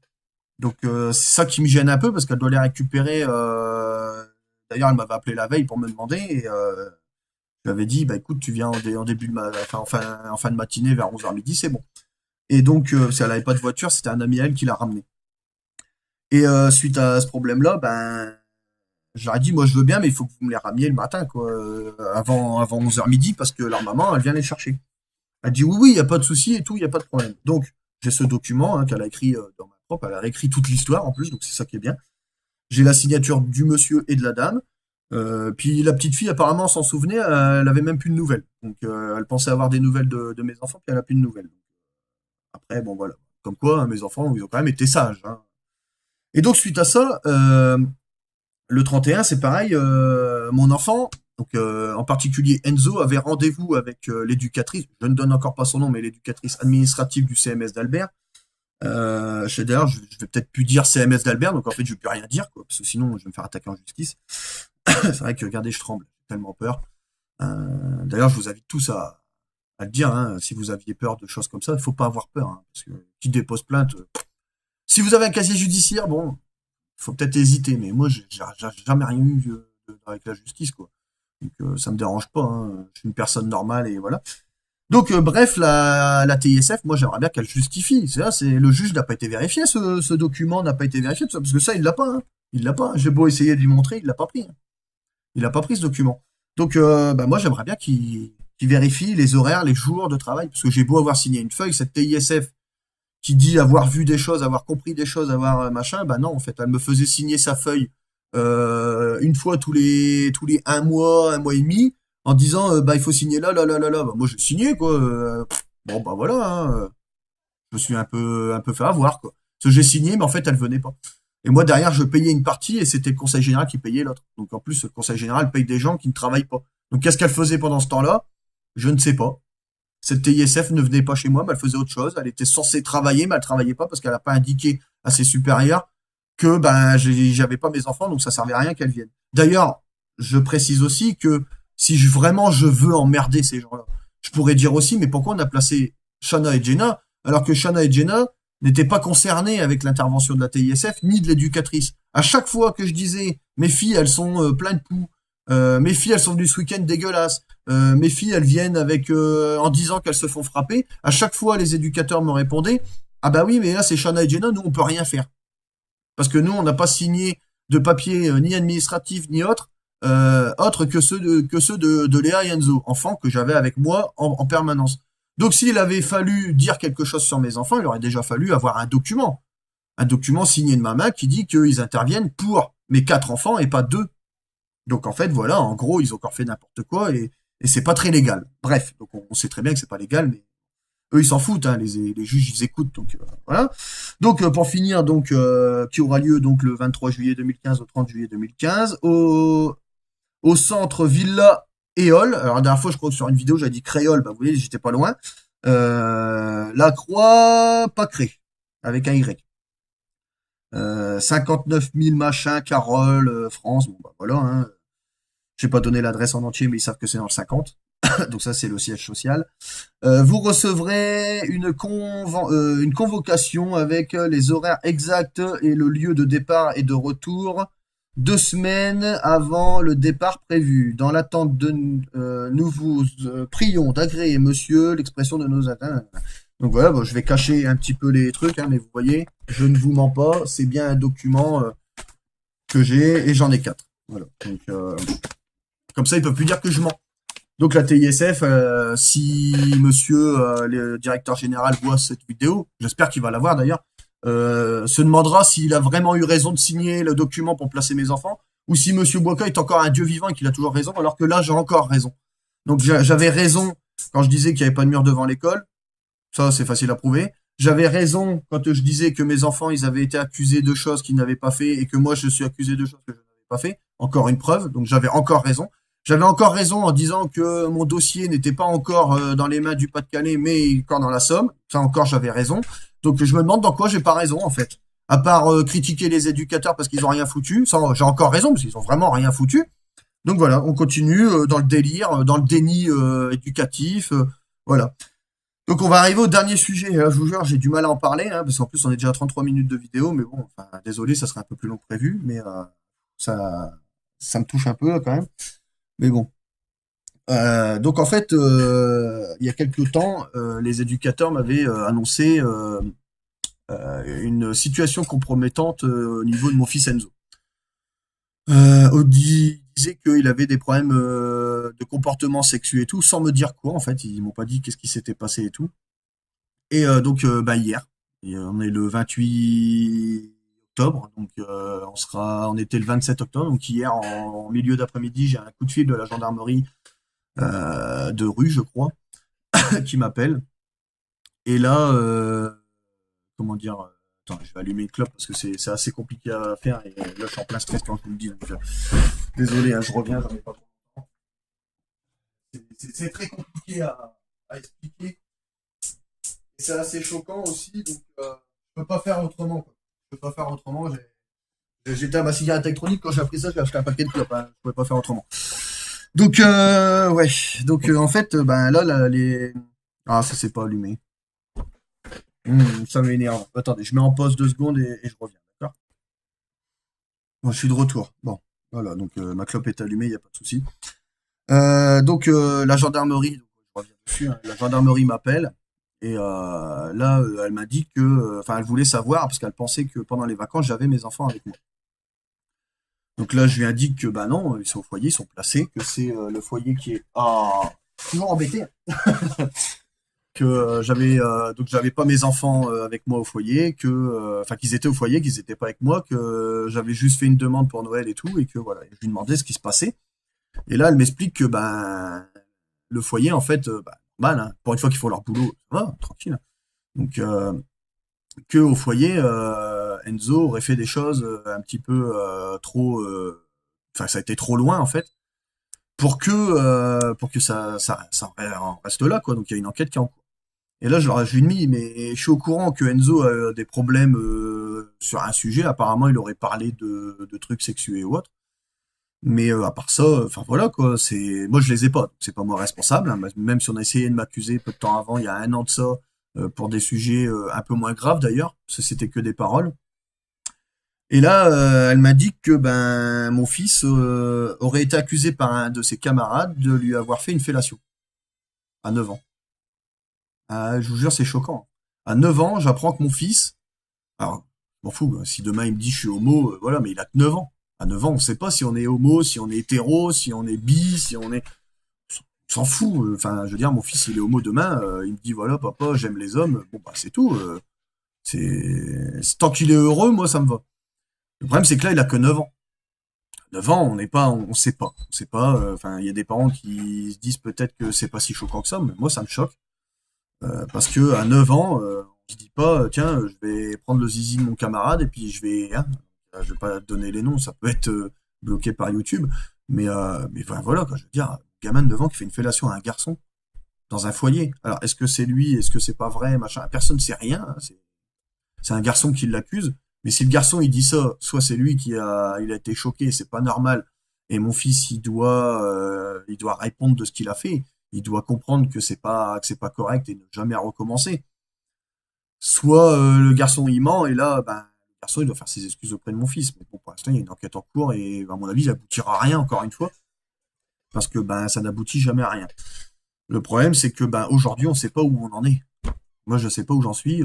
Donc, c'est ça qui me gêne un peu, parce qu'elle doit les récupérer. D'ailleurs, elle m'avait appelé la veille pour me demander, et je lui avais dit, écoute, tu viens en début en fin de matinée, vers 11h midi, c'est bon. Et donc, si elle n'avait pas de voiture, c'était un ami à elle qui l'a ramené. Et suite à ce problème-là, j'aurais dit, moi je veux bien, mais il faut que vous me les rameniez le matin, quoi, avant 11h midi, parce que leur maman, elle vient les chercher. Elle dit, oui, il n'y a pas de souci et tout, il n'y a pas de problème. Donc, j'ai ce document qu'elle a écrit dans ma propre, elle a réécrit toute l'histoire en plus, donc c'est ça qui est bien. J'ai la signature du monsieur et de la dame. Puis la petite fille, apparemment, s'en souvenait, elle avait même plus de nouvelles. Donc, elle pensait avoir des nouvelles de mes enfants, puis elle n'a plus de nouvelles. Après, bon, voilà. Comme quoi, hein, mes enfants, ils ont quand même été sages. Hein. Et donc, suite à ça, le 31, c'est pareil, mon enfant, donc en particulier Enzo, avait rendez-vous avec l'éducatrice, je ne donne encore pas son nom, mais l'éducatrice administrative du CMS d'Albert. D'ailleurs, je vais peut-être plus dire CMS d'Albert, donc en fait, je ne vais plus rien dire, quoi, parce que sinon, je vais me faire attaquer en justice. C'est vrai que, regardez, je tremble, j'ai tellement peur. D'ailleurs, je vous invite tous à le dire, hein, si vous aviez peur de choses comme ça, il ne faut pas avoir peur, hein, parce que qui dépose plainte... Si vous avez un casier judiciaire, bon, il faut peut-être hésiter, mais moi, j'ai jamais rien eu avec la justice, quoi. Donc, ça me dérange pas, hein. Je suis une personne normale et voilà. Donc, bref, la TISF, moi, j'aimerais bien qu'elle justifie. C'est le juge n'a pas été vérifié, ce document n'a pas été vérifié, tout ça, parce que ça, il l'a pas, hein. Il l'a pas. J'ai beau essayer de lui montrer, il l'a pas pris. Il a pas pris ce document. Donc, bah, moi, j'aimerais bien qu'il vérifie les horaires, les jours de travail, parce que j'ai beau avoir signé une feuille, cette TISF qui dit avoir vu des choses, avoir compris des choses, avoir machin, bah non, en fait, elle me faisait signer sa feuille une fois tous les un mois et demi, en disant bah il faut signer là, là, là, là, là. Bah, moi, j'ai signé quoi. Bon, bah voilà. Hein, je me suis un peu fait avoir quoi. Parce que j'ai signé, mais en fait, elle venait pas. Et moi, derrière, je payais une partie et c'était le conseil général qui payait l'autre. Donc, en plus, le conseil général paye des gens qui ne travaillent pas. Donc, qu'est-ce qu'elle faisait pendant ce temps-là? Je ne sais pas. Cette TISF ne venait pas chez moi, mais elle faisait autre chose. Elle était censée travailler, mais elle travaillait pas parce qu'elle n'a pas indiqué à ses supérieurs que ben j'avais pas mes enfants, donc ça servait à rien qu'elle vienne. D'ailleurs, je précise aussi que si vraiment je veux emmerder ces gens-là, je pourrais dire aussi, mais pourquoi on a placé Shana et Jenna alors que Shana et Jenna n'étaient pas concernés avec l'intervention de la TISF ni de l'éducatrice. À chaque fois que je disais mes filles elles sont pleines de poux, mes filles elles sont venues ce week-end dégueulasses, mes filles elles viennent avec en disant qu'elles se font frapper, à chaque fois les éducateurs me répondaient ah bah oui mais là c'est Shana et Jenna, nous on peut rien faire. Parce que nous, on n'a pas signé de papier ni administratif ni autre que ceux de Léa et Enzo, enfants que j'avais avec moi en permanence. Donc s'il avait fallu dire quelque chose sur mes enfants, il aurait déjà fallu avoir un document signé de ma main qui dit qu'ils interviennent pour mes 4 enfants et pas 2. Donc en fait, voilà, en gros, ils ont encore fait n'importe quoi et c'est pas très légal. Bref, donc on sait très bien que c'est pas légal, mais eux, ils s'en foutent, hein, les juges, ils écoutent, donc voilà. Donc pour finir, donc qui aura lieu donc le 23 juillet 2015 au 30 juillet 2015 au centre Villa Éole. Alors la dernière fois, je crois que sur une vidéo, j'avais dit Créole, bah vous voyez, j'étais pas loin. La Croix Pâqueré avec un Y. 59 000 machin, Carole, France. Bon bah voilà. Hein. J'ai pas donné l'adresse en entier, mais ils savent que c'est dans le 50. Donc ça, c'est le siège social. Vous recevrez une convocation avec les horaires exacts et le lieu de départ et de retour 2 semaines avant le départ prévu. Dans l'attente de nous vous prions d'agréer, monsieur, l'expression de nos atteintes. Donc voilà, bon, je vais cacher un petit peu les trucs, hein, mais vous voyez, je ne vous mens pas, c'est bien un document que j'ai et j'en ai 4. Voilà. Donc, comme ça, ils peuvent plus dire que je mens. Donc la TISF, si monsieur le directeur général voit cette vidéo, j'espère qu'il va la voir d'ailleurs, se demandera s'il a vraiment eu raison de signer le document pour placer mes enfants, ou si monsieur Boika est encore un dieu vivant et qu'il a toujours raison, alors que là j'ai encore raison. Donc j'avais raison quand je disais qu'il n'y avait pas de mur devant l'école, ça c'est facile à prouver. J'avais raison quand je disais que mes enfants ils avaient été accusés de choses qu'ils n'avaient pas fait et que moi je suis accusé de choses que je n'avais pas fait. Encore une preuve, donc j'avais encore raison. J'avais encore raison en disant que mon dossier n'était pas encore dans les mains du Pas-de-Calais, mais encore dans la Somme. Ça encore, j'avais raison. Donc je me demande dans quoi j'ai pas raison en fait. À part critiquer les éducateurs parce qu'ils ont rien foutu, ça j'ai encore raison parce qu'ils ont vraiment rien foutu. Donc voilà, on continue dans le délire, dans le déni éducatif, voilà. Donc on va arriver au dernier sujet. Là, je vous jure, j'ai du mal à en parler hein, parce qu'en plus on est déjà à 33 minutes de vidéo, mais bon, enfin, désolé, ça serait un peu plus long que prévu, mais ça, ça me touche un peu là, quand même. Mais bon. Donc en fait, il y a quelques temps, les éducateurs m'avaient annoncé une situation compromettante au niveau de mon fils Enzo. Audi disait qu'il avait des problèmes de comportement sexuel et tout, sans me dire quoi en fait. Ils m'ont pas dit qu'est-ce qui s'était passé et tout. Et donc bah, hier, et, on est le 28 octobre, donc on était le 27 octobre, donc hier en milieu d'après-midi, j'ai un coup de fil de la gendarmerie de rue, je crois, qui m'appelle. Et là, comment dire, attends, je vais allumer une clope parce que c'est assez compliqué à faire et là je suis en plein stress quand je vous le dis. Donc, désolé, hein, je reviens, j'en ai pas trop longtemps. C'est très compliqué à expliquer et c'est assez choquant aussi, donc je peux pas faire autrement. Quoi. Je peux pas faire autrement. J'étais à ma cigarette électronique quand j'ai appris ça, j'ai acheté un paquet de clopes. Hein, je pouvais pas faire autrement. Donc ouais, donc en fait, ben là, les ah ça s'est pas allumé. Ça m'énerve. Attendez, je mets en pause 2 secondes et je reviens, d'accord? Bon, je suis de retour. Bon, voilà, donc ma clope est allumée, il n'y a pas de souci. Donc la gendarmerie, donc, je reviens dessus, hein, la gendarmerie m'appelle et là, elle m'a dit que, enfin, elle voulait savoir parce qu'elle pensait que pendant les vacances, j'avais mes enfants avec moi. Donc là, je lui indique que bah non, ils sont au foyer, ils sont placés, que c'est le foyer qui est toujours embêté, que j'avais pas mes enfants avec moi au foyer, enfin qu'ils étaient au foyer, qu'ils étaient pas avec moi, que j'avais juste fait une demande pour Noël et tout, et que voilà, je lui demandais ce qui se passait. Et là, elle m'explique que ben le foyer en fait, bah, normal, hein, pour une fois qu'ils font leur boulot, ça va, tranquille. Donc que au foyer, Enzo aurait fait des choses un petit peu trop, enfin ça a été trop loin en fait pour que ça en reste là quoi. Donc il y a une enquête qui est en cours. Et là je lui ai dit mais je suis au courant que Enzo a des problèmes sur un sujet. Apparemment il aurait parlé de trucs sexués ou autre. Mais à part ça, enfin voilà quoi. C'est moi je les ai pas. C'est pas moi responsable. Hein, même si on a essayé de m'accuser peu de temps avant, il y a un an de ça, pour des sujets un peu moins graves d'ailleurs, parce que c'était que des paroles. Et là, elle m'a dit que ben mon fils aurait été accusé par un de ses camarades de lui avoir fait une fellation à 9 ans. Ah, je vous jure, c'est choquant. À 9 ans, j'apprends que mon fils, alors, je m'en fous, hein, si demain il me dit je suis homo, voilà, mais il a que 9 ans. À 9 ans, on sait pas si on est homo, si on est hétéro, si on est bi, si on est... On s'en fout. Enfin, je veux dire, mon fils, il est homo demain, il me dit voilà, papa, j'aime les hommes. Bon, bah, c'est tout. Tant qu'il est heureux, moi, ça me va. Le problème, c'est que là, il a que 9 ans. 9 ans, on n'est pas, on sait pas. On sait pas. Enfin, il y a des parents qui se disent peut-être que c'est pas si choquant que ça, mais moi, ça me choque. Parce que à 9 ans, on se dit pas, tiens, je vais prendre le zizi de mon camarade et puis je vais, hein, je vais pas donner les noms, ça peut être bloqué par YouTube, mais enfin, voilà, quoi, je veux dire, un gamin de 9 ans qui fait une fellation à un garçon dans un foyer. Alors, est-ce que c'est lui, est-ce que c'est pas vrai, machin, personne ne sait rien, hein, c'est un garçon qui l'accuse, mais si le garçon il dit ça, soit c'est lui il a été choqué, c'est pas normal, et mon fils il doit répondre de ce qu'il a fait, il doit comprendre que c'est pas correct et ne jamais recommencer. Soit le garçon il ment et là ben le garçon il doit faire ses excuses auprès de mon fils, mais bon pour l'instant il y a une enquête en cours et à mon avis il aboutira à rien encore une fois parce que ben ça n'aboutit jamais à rien. Le problème c'est que ben aujourd'hui on sait pas où on en est. Moi je sais pas où j'en suis.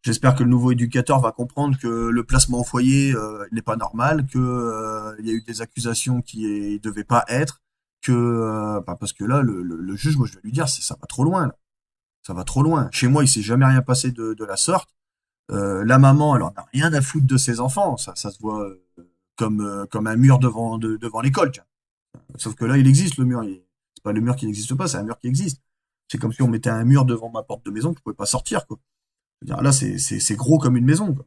J'espère que le nouveau éducateur va comprendre que le placement au foyer n'est pas normal, que il y a eu des accusations qui ne devaient pas être, que bah, parce que là le juge, moi je vais lui dire, ça va trop loin, là. Ça va trop loin. Chez moi, il s'est jamais rien passé de la sorte. La maman, elle en a rien à foutre de ses enfants, ça se voit comme un mur devant l'école, tiens. Sauf que là, il existe le mur. C'est pas le mur qui n'existe pas, c'est un mur qui existe. C'est comme si on mettait un mur devant ma porte de maison que je pouvais pas sortir, quoi. Je veux dire, là, c'est gros comme une maison, quoi.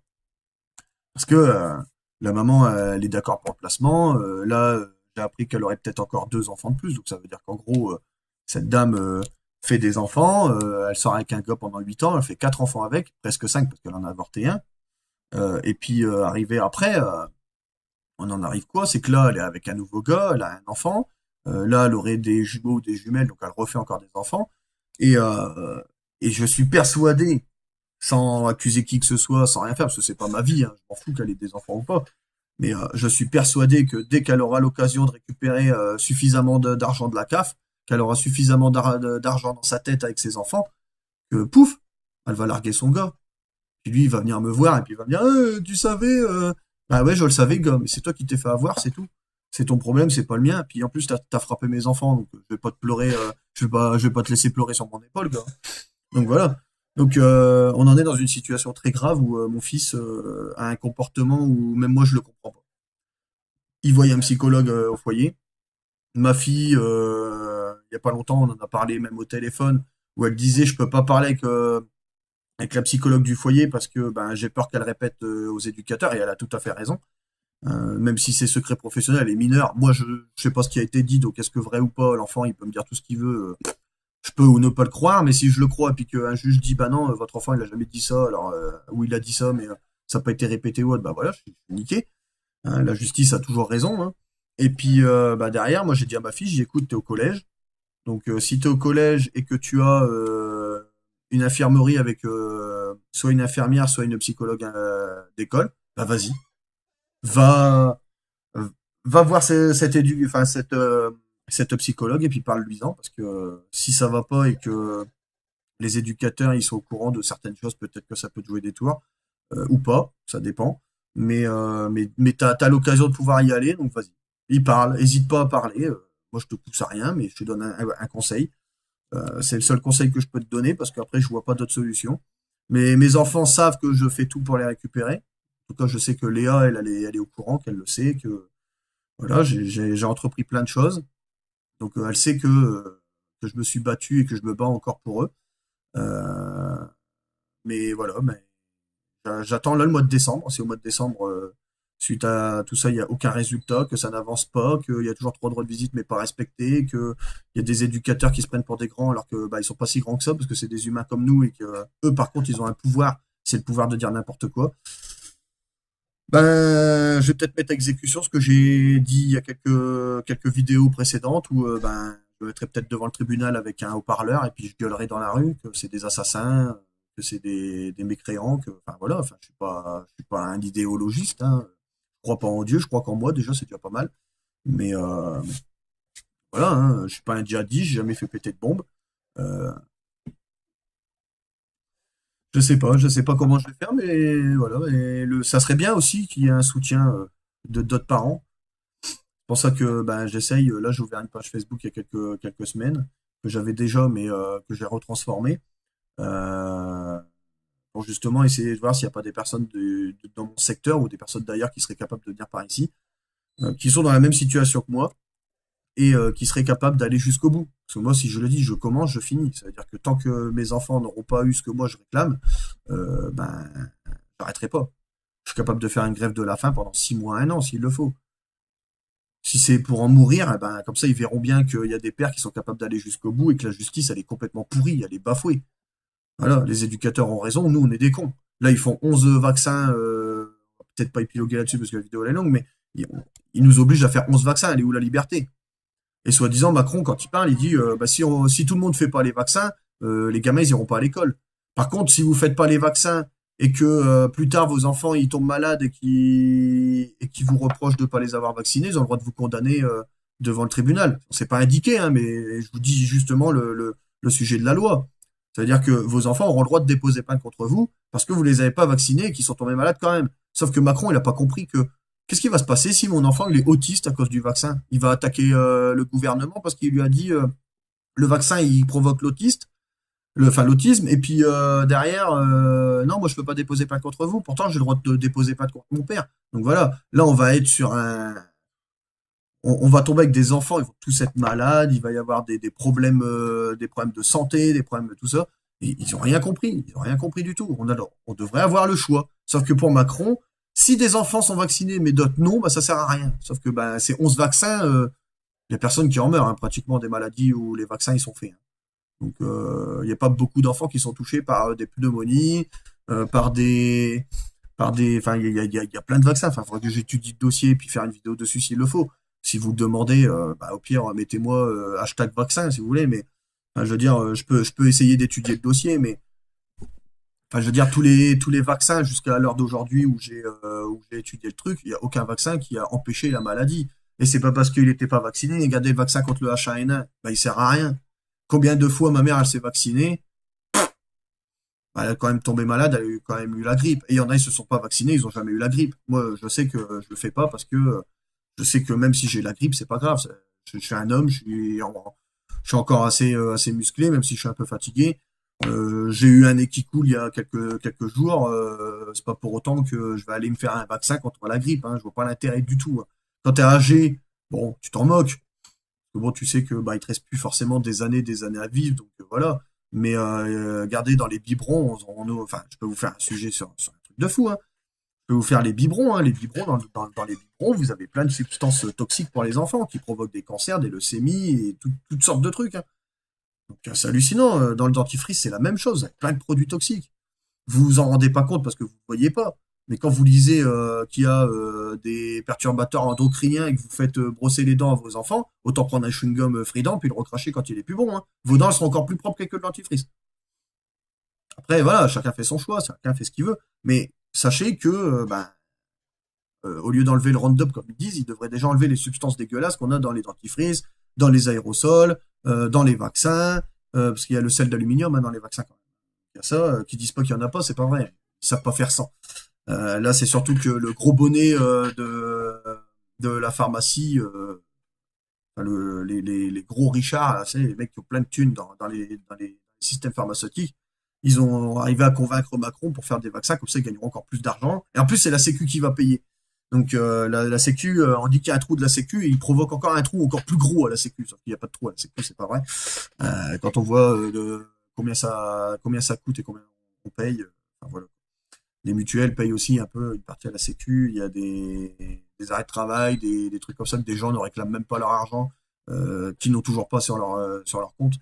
Parce que la maman, elle est d'accord pour le placement. Là, j'ai appris qu'elle aurait peut-être encore 2 enfants de plus. Donc ça veut dire qu'en gros, cette dame fait des enfants. Elle sort avec un gars pendant 8 ans. Elle fait 4 enfants avec, presque 5 parce qu'elle en a avorté un. Et puis arrivé après, on en arrive quoi? C'est que là, elle est avec un nouveau gars, elle a un enfant. Là, elle aurait des jumeaux ou des jumelles, donc elle refait encore des enfants. Et, euh, et je suis persuadé sans accuser qui que ce soit, sans rien faire, parce que c'est pas ma vie, hein, je m'en fous qu'elle ait des enfants ou pas. Mais je suis persuadé que dès qu'elle aura l'occasion de récupérer suffisamment d'argent de la CAF, qu'elle aura suffisamment d'argent dans sa tête avec ses enfants, que pouf, elle va larguer son gars. Puis lui, il va venir me voir et puis il va me dire, tu savais, bah ouais, je le savais, gars, mais c'est toi qui t'es fait avoir, c'est tout. C'est ton problème, c'est pas le mien. Puis en plus, t'as frappé mes enfants, donc je vais pas te pleurer, je vais pas te laisser pleurer sur mon épaule, gars. Donc voilà. Donc on en est dans une situation très grave où mon fils a un comportement où même moi je le comprends pas. Il voyait un psychologue au foyer. Ma fille, il y a pas longtemps, on en a parlé même au téléphone, où elle disait je peux pas parler avec la psychologue du foyer parce que ben j'ai peur qu'elle répète aux éducateurs et elle a tout à fait raison. Même si c'est secret professionnel et mineur, moi je sais pas ce qui a été dit, donc est-ce que vrai ou pas, l'enfant il peut me dire tout ce qu'il veut. Je peux ou ne pas le croire, mais si je le crois et puis qu'un juge dit bah non, votre enfant il a jamais dit ça, alors ou il a dit ça, mais ça n'a pas été répété ou autre, bah voilà, je suis niqué. Hein, la justice a toujours raison. Hein. Et puis bah derrière, moi j'ai dit à ma fille, j'ai dit, écoute, t'es au collège, donc si t'es au collège et que tu as une infirmerie avec soit une infirmière, soit une psychologue d'école, bah vas-y, va va voir cette psychologue et puis parle-lui-en parce que si ça va pas et que les éducateurs ils sont au courant de certaines choses, peut-être que ça peut te jouer des tours ou pas, ça dépend. Mais t'as l'occasion de pouvoir y aller, donc vas-y. Il parle, hésite pas à parler. Moi, je te pousse à rien, mais je te donne un conseil. C'est le seul conseil que je peux te donner parce qu'après, je vois pas d'autre solution. Mais mes enfants savent que je fais tout pour les récupérer. En tout cas, je sais que Léa, elle est au courant, qu'elle le sait, que voilà, j'ai entrepris plein de choses. Donc, elle sait que je me suis battu et que je me bats encore pour eux. Euh, mais voilà, mais j'attends là le mois de décembre. Si au mois de décembre, suite à tout ça, il n'y a aucun résultat, que ça n'avance pas, qu'il y a toujours 3 droits de visite mais pas respectés, qu'il y a des éducateurs qui se prennent pour des grands alors que bah, ils sont pas si grands que ça parce que c'est des humains comme nous et que eux par contre ils ont un pouvoir, c'est le pouvoir de dire n'importe quoi. Ben, je vais peut-être mettre à exécution ce que j'ai dit il y a quelques vidéos précédentes où je me mettrai peut-être devant le tribunal avec un haut-parleur et puis je gueulerai dans la rue que c'est des assassins, que c'est des mécréants, que, enfin voilà, enfin je suis pas un idéologiste, hein. Je crois pas en Dieu, je crois qu'en moi déjà c'est déjà pas mal. Mais voilà, hein, je suis pas un djihadiste, j'ai jamais fait péter de bombe. Euh, je sais pas comment je vais faire, mais voilà, ça serait bien aussi qu'il y ait un soutien de d'autres parents. C'est pour ça que ben, j'essaye. Là, j'ai ouvert une page Facebook il y a quelques semaines, que j'avais déjà, mais que j'ai retransformée, euh, pour justement essayer de voir s'il n'y a pas des personnes dans mon secteur ou des personnes d'ailleurs qui seraient capables de venir par ici, qui sont dans la même situation que moi et qui seraient capables d'aller jusqu'au bout. Parce que moi, si je le dis, je commence, je finis. Ça veut dire que tant que mes enfants n'auront pas eu ce que moi je réclame, ben, j'arrêterai pas. Je suis capable de faire une grève de la faim pendant 6 mois, un an, s'il le faut. Si c'est pour en mourir, eh ben, comme ça, ils verront bien qu'il y a des pères qui sont capables d'aller jusqu'au bout et que la justice, elle est complètement pourrie, elle est bafouée. Voilà, les éducateurs ont raison, nous, on est des cons. Là, ils font 11 vaccins, on va peut-être pas épiloguer là-dessus parce que la vidéo elle est longue, mais ils, ils nous obligent à faire 11 vaccins, elle est où la liberté? Et soi-disant, Macron, quand il parle, il dit bah, si tout le monde ne fait pas les vaccins, les gamins, ils iront pas à l'école. Par contre, si vous faites pas les vaccins et que plus tard vos enfants ils tombent malades et qui vous reprochent de ne pas les avoir vaccinés, ils ont le droit de vous condamner devant le tribunal. C'est pas indiqué, hein, mais je vous dis justement le sujet de la loi. C'est-à-dire que vos enfants auront le droit de déposer plainte contre vous parce que vous les avez pas vaccinés et qu'ils sont tombés malades quand même. Sauf que Macron, il n'a pas compris que qu'est-ce qui va se passer si mon enfant il est autiste à cause du vaccin? Il va attaquer le gouvernement parce qu'il lui a dit le vaccin il provoque l'autisme, et puis derrière, non, moi je peux pas déposer plainte contre vous. Pourtant, j'ai le droit de déposer plainte contre mon père. Donc voilà, là on va être sur on va tomber avec des enfants, ils vont tous être malades, il va y avoir des problèmes de santé, des problèmes de tout ça. Et ils ont rien compris, ils ont rien compris du tout. On devrait avoir le choix. Sauf que pour Macron, si des enfants sont vaccinés mais d'autres non, bah ça sert à rien. Sauf que bah, ces 11 vaccins, il y a personne qui en meurt, hein, pratiquement des maladies où les vaccins ils sont faits, hein. Donc il n'y a pas beaucoup d'enfants qui sont touchés par des pneumonies, enfin il y a plein de vaccins. Enfin, il faudrait que j'étudie le dossier et puis faire une vidéo dessus s'il le faut. Si vous le demandez, bah, au pire, mettez-moi hashtag vaccin si vous voulez, mais enfin, je veux dire, je peux essayer d'étudier le dossier, mais enfin, je veux dire, tous les vaccins jusqu'à l'heure d'aujourd'hui où j'ai étudié le truc, il n'y a aucun vaccin qui a empêché la maladie. Et c'est pas parce qu'il n'était pas vacciné. Regardez le vaccin contre le H1N1, bah, il sert à rien. Combien de fois ma mère, elle s'est vaccinée, bah, elle a quand même tombé malade, elle a quand même eu la grippe. Et il y en a, ils se sont pas vaccinés, ils ont jamais eu la grippe. Moi, je sais que je le fais pas parce que je sais que même si j'ai la grippe, c'est pas grave. Je suis un homme, je suis encore assez musclé, même si je suis un peu fatigué. J'ai eu un nez qui coule il y a quelques jours. C'est pas pour autant que je vais aller me faire un vaccin contre la grippe, hein. Je vois pas l'intérêt du tout, hein. Quand t'es âgé, bon, tu t'en moques. Parce que bon, tu sais que bah, il te reste plus forcément des années à vivre, donc voilà. Mais regardez dans les biberons, enfin, je peux vous faire un sujet sur un truc de fou, hein. Je peux vous faire les biberons, hein. Les biberons, dans les biberons, vous avez plein de substances toxiques pour les enfants qui provoquent des cancers, des leucémies et toutes sortes de trucs, hein. Donc c'est hallucinant. Dans le dentifrice, c'est la même chose, avec plein de produits toxiques. Vous vous en rendez pas compte parce que vous ne voyez pas. Mais quand vous lisez qu'il y a des perturbateurs endocriniens et que vous faites brosser les dents à vos enfants, autant prendre un chewing-gum Freedent puis le recracher quand il est plus bon, hein. Vos dents elles seront encore plus propres que le dentifrice. Après, voilà, chacun fait son choix, chacun fait ce qu'il veut. Mais sachez que, au lieu d'enlever le Roundup comme ils disent, ils devraient déjà enlever les substances dégueulasses qu'on a dans les dentifrices, dans les aérosols, dans les vaccins, parce qu'il y a le sel d'aluminium, hein, dans les vaccins quand même. Il y a ça, qui disent pas qu'il y en a pas, c'est pas vrai. Ils savent pas faire sans. Là, c'est surtout que le gros bonnet de la pharmacie, enfin, les gros richards, là, c'est les mecs qui ont plein de thunes dans les systèmes pharmaceutiques. Ils ont arrivé à convaincre Macron pour faire des vaccins, comme ça ils gagneront encore plus d'argent. Et en plus, c'est la Sécu qui va payer. Donc la Sécu, on dit qu'il y a un trou de la Sécu, et il provoque encore un trou encore plus gros à la Sécu. Sauf qu'il n'y a pas de trou à la Sécu, c'est pas vrai. Quand on voit combien ça coûte et combien on paye, enfin, voilà. Les mutuelles payent aussi un peu une partie à la Sécu. Il y a des arrêts de travail, des trucs comme ça que des gens ne réclament même pas leur argent, qui n'ont toujours pas sur leur compte.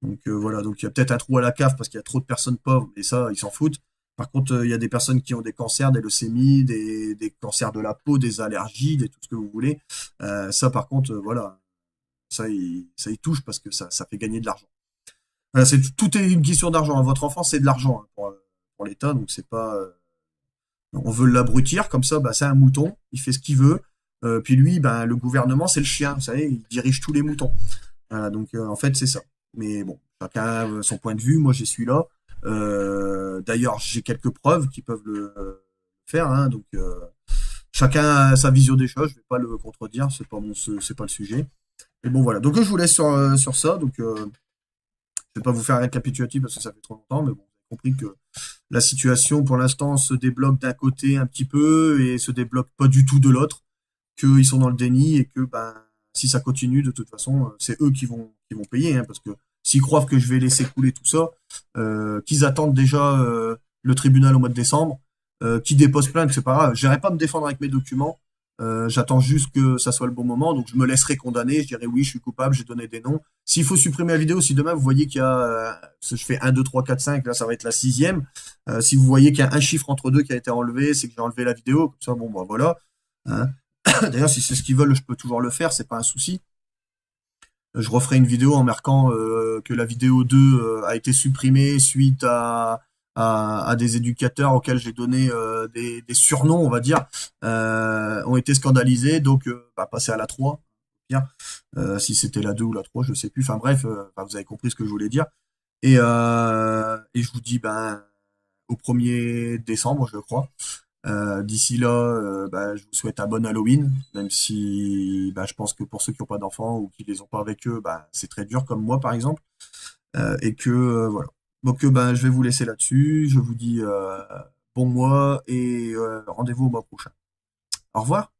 Donc voilà, donc il y a peut-être un trou à la cave parce qu'il y a trop de personnes pauvres, mais ça, ils s'en foutent. Par contre, il y a des personnes qui ont des cancers, des leucémies, des cancers de la peau, des allergies, tout ce que vous voulez. Ça, par contre, voilà, ça y touche parce que ça fait gagner de l'argent. Voilà, tout est une question d'argent. Votre enfant, c'est de l'argent, hein, pour l'État, donc c'est pas. On veut l'abrutir, comme ça, bah, c'est un mouton, il fait ce qu'il veut. Puis lui, bah, le gouvernement, c'est le chien, vous savez, il dirige tous les moutons. Voilà, donc en fait, c'est ça. Mais bon, chacun a son point de vue, moi j'y suis là. D'ailleurs, j'ai quelques preuves qui peuvent le faire, hein, donc chacun a sa vision des choses, je vais pas le contredire, c'est pas le sujet. Et bon voilà, donc je vous laisse sur ça, donc je vais pas vous faire un récapitulatif parce que ça fait trop longtemps, mais bon, vous avez compris que la situation pour l'instant se débloque d'un côté un petit peu et se débloque pas du tout de l'autre, qu'ils sont dans le déni et que ben si ça continue, de toute façon, c'est eux qui vont payer, hein, parce que s'ils croient que je vais laisser couler tout ça, qu'ils attendent déjà le tribunal au mois de décembre, qu'ils déposent plainte, c'est pas grave. J'irai pas me défendre avec mes documents. J'attends juste que ça soit le bon moment, donc je me laisserai condamner. Je dirai oui, je suis coupable, j'ai donné des noms. S'il faut supprimer la vidéo, si demain vous voyez qu'il y a, je fais 1, 2, 3, 4, 5, là ça va être la sixième. Si vous voyez qu'il y a un chiffre entre deux qui a été enlevé, c'est que j'ai enlevé la vidéo. Comme ça, bon, bah voilà. Hein. D'ailleurs, si c'est ce qu'ils veulent, je peux toujours le faire, c'est pas un souci. Je referai une vidéo en marquant que la vidéo 2 a été supprimée suite à des éducateurs auxquels j'ai donné des surnoms, on va dire, ont été scandalisés, donc bah, passer à la 3. Bien. Si c'était la 2 ou la 3, je sais plus. Enfin bref, enfin, vous avez compris ce que je voulais dire. Et je vous dis ben, au 1er décembre, je crois. D'ici là, bah, je vous souhaite un bon Halloween, même si bah, je pense que pour ceux qui n'ont pas d'enfants ou qui les ont pas avec eux, bah, c'est très dur, comme moi par exemple. Et que voilà. Donc bah, je vais vous laisser là-dessus. Je vous dis bon mois et rendez-vous au mois prochain. Au revoir.